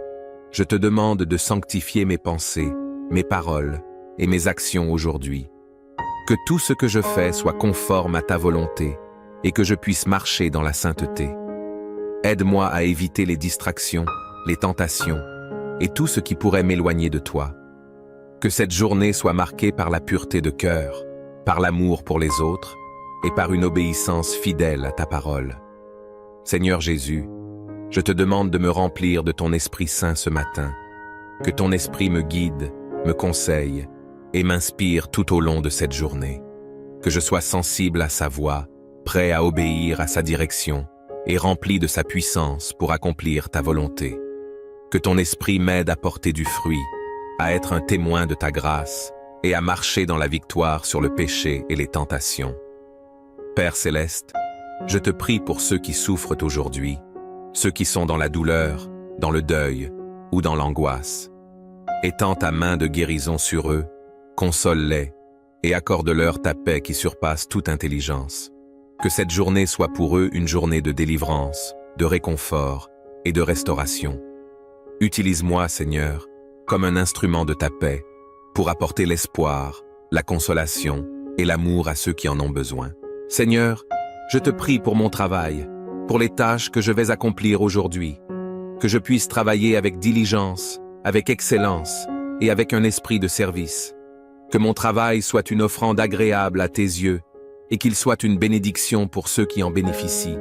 je te demande de sanctifier mes pensées, mes paroles et mes actions aujourd'hui. Que tout ce que je fais soit conforme à ta volonté et que je puisse marcher dans la sainteté. Aide-moi à éviter les distractions, les tentations et tout ce qui pourrait m'éloigner de toi. Que cette journée soit marquée par la pureté de cœur, par l'amour pour les autres et par une obéissance fidèle à ta parole. Seigneur Jésus, je te demande de me remplir de ton Esprit Saint ce matin. Que ton Esprit me guide, me conseille et m'inspire tout au long de cette journée. Que je sois sensible à sa voix, prêt à obéir à sa direction et rempli de sa puissance pour accomplir ta volonté. Que ton Esprit m'aide à porter du fruit, à être un témoin de ta grâce et à marcher dans la victoire sur le péché et les tentations. Père Céleste, je te prie pour ceux qui souffrent aujourd'hui, ceux qui sont dans la douleur, dans le deuil ou dans l'angoisse. Étends ta main de guérison sur eux, console-les et accorde-leur ta paix qui surpasse toute intelligence. Que cette journée soit pour eux une journée de délivrance, de réconfort et de restauration. Utilise-moi, Seigneur, comme un instrument de ta paix, pour apporter l'espoir, la consolation et l'amour à ceux qui en ont besoin. Seigneur, je te prie pour mon travail, pour les tâches que je vais accomplir aujourd'hui, que je puisse travailler avec diligence, avec excellence et avec un esprit de service. Que mon travail soit une offrande agréable à tes yeux et qu'il soit une bénédiction pour ceux qui en bénéficient.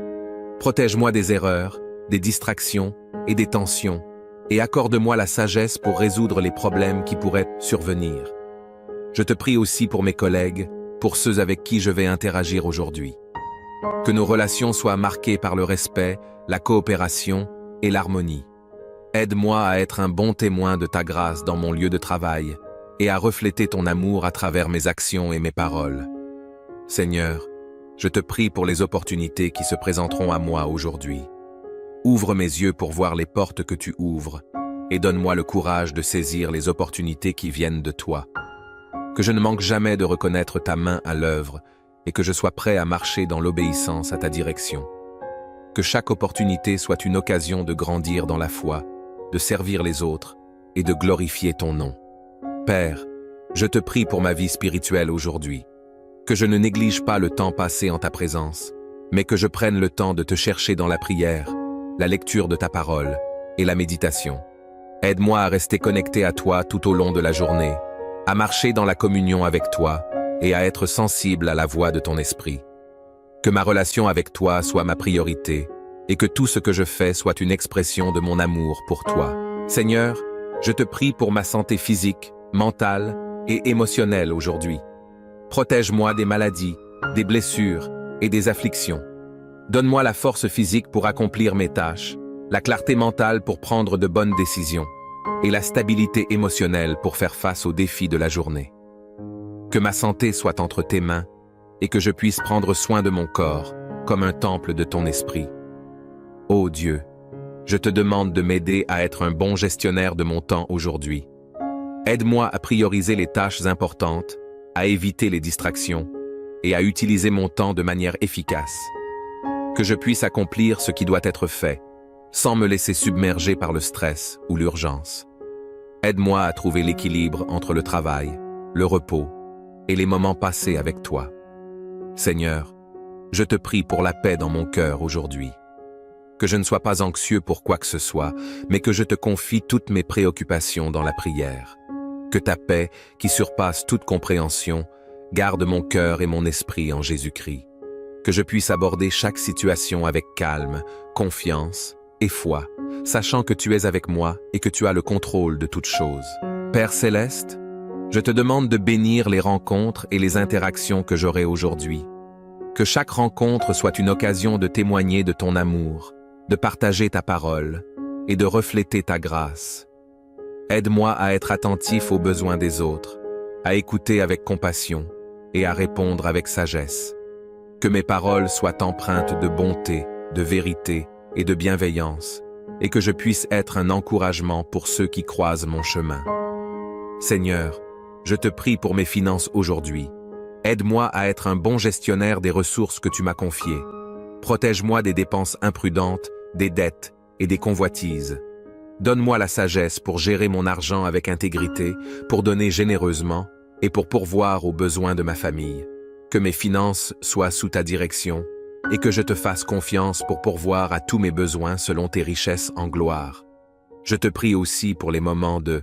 Protège-moi des erreurs des distractions et des tensions, et accorde-moi la sagesse pour résoudre les problèmes qui pourraient survenir. Je te prie aussi pour mes collègues, pour ceux avec qui je vais interagir aujourd'hui. Que nos relations soient marquées par le respect, la coopération et l'harmonie. Aide-moi à être un bon témoin de ta grâce dans mon lieu de travail et à refléter ton amour à travers mes actions et mes paroles. Seigneur, je te prie pour les opportunités qui se présenteront à moi aujourd'hui. Ouvre mes yeux pour voir les portes que tu ouvres et donne-moi le courage de saisir les opportunités qui viennent de toi. Que je ne manque jamais de reconnaître ta main à l'œuvre et que je sois prêt à marcher dans l'obéissance à ta direction. Que chaque opportunité soit une occasion de grandir dans la foi, de servir les autres et de glorifier ton nom. Père, je te prie pour ma vie spirituelle aujourd'hui. Que je ne néglige pas le temps passé en ta présence, mais que je prenne le temps de te chercher dans la prière, la lecture de ta parole et la méditation. Aide-moi à rester connecté à toi tout au long de la journée, à marcher dans la communion avec toi et à être sensible à la voix de ton esprit. Que ma relation avec toi soit ma priorité et que tout ce que je fais soit une expression de mon amour pour toi. Seigneur, je te prie pour ma santé physique, mentale et émotionnelle aujourd'hui. Protège-moi des maladies, des blessures et des afflictions. Donne-moi la force physique pour accomplir mes tâches, la clarté mentale pour prendre de bonnes décisions et la stabilité émotionnelle pour faire face aux défis de la journée. Que ma santé soit entre tes mains et que je puisse prendre soin de mon corps comme un temple de ton esprit. Ô Dieu, je te demande de m'aider à être un bon gestionnaire de mon temps aujourd'hui. Aide-moi à prioriser les tâches importantes, à éviter les distractions et à utiliser mon temps de manière efficace. Que je puisse accomplir ce qui doit être fait, sans me laisser submerger par le stress ou l'urgence. Aide-moi à trouver l'équilibre entre le travail, le repos et les moments passés avec toi. Seigneur, je te prie pour la paix dans mon cœur aujourd'hui. Que je ne sois pas anxieux pour quoi que ce soit, mais que je te confie toutes mes préoccupations dans la prière. Que ta paix, qui surpasse toute compréhension, garde mon cœur et mon esprit en Jésus-Christ. Que je puisse aborder chaque situation avec calme, confiance et foi, sachant que tu es avec moi et que tu as le contrôle de toutes choses. Père céleste, je te demande de bénir les rencontres et les interactions que j'aurai aujourd'hui. Que chaque rencontre soit une occasion de témoigner de ton amour, de partager ta parole et de refléter ta grâce. Aide-moi à être attentif aux besoins des autres, à écouter avec compassion et à répondre avec sagesse. Que mes paroles soient empreintes de bonté, de vérité et de bienveillance, et que je puisse être un encouragement pour ceux qui croisent mon chemin. Seigneur, je te prie pour mes finances aujourd'hui. Aide-moi à être un bon gestionnaire des ressources que tu m'as confiées. Protège-moi des dépenses imprudentes, des dettes et des convoitises. Donne-moi la sagesse pour gérer mon argent avec intégrité, pour donner généreusement et pour pourvoir aux besoins de ma famille. Que mes finances soient sous ta direction et que je te fasse confiance pour pourvoir à tous mes besoins selon tes richesses en gloire. Je te prie aussi pour les moments de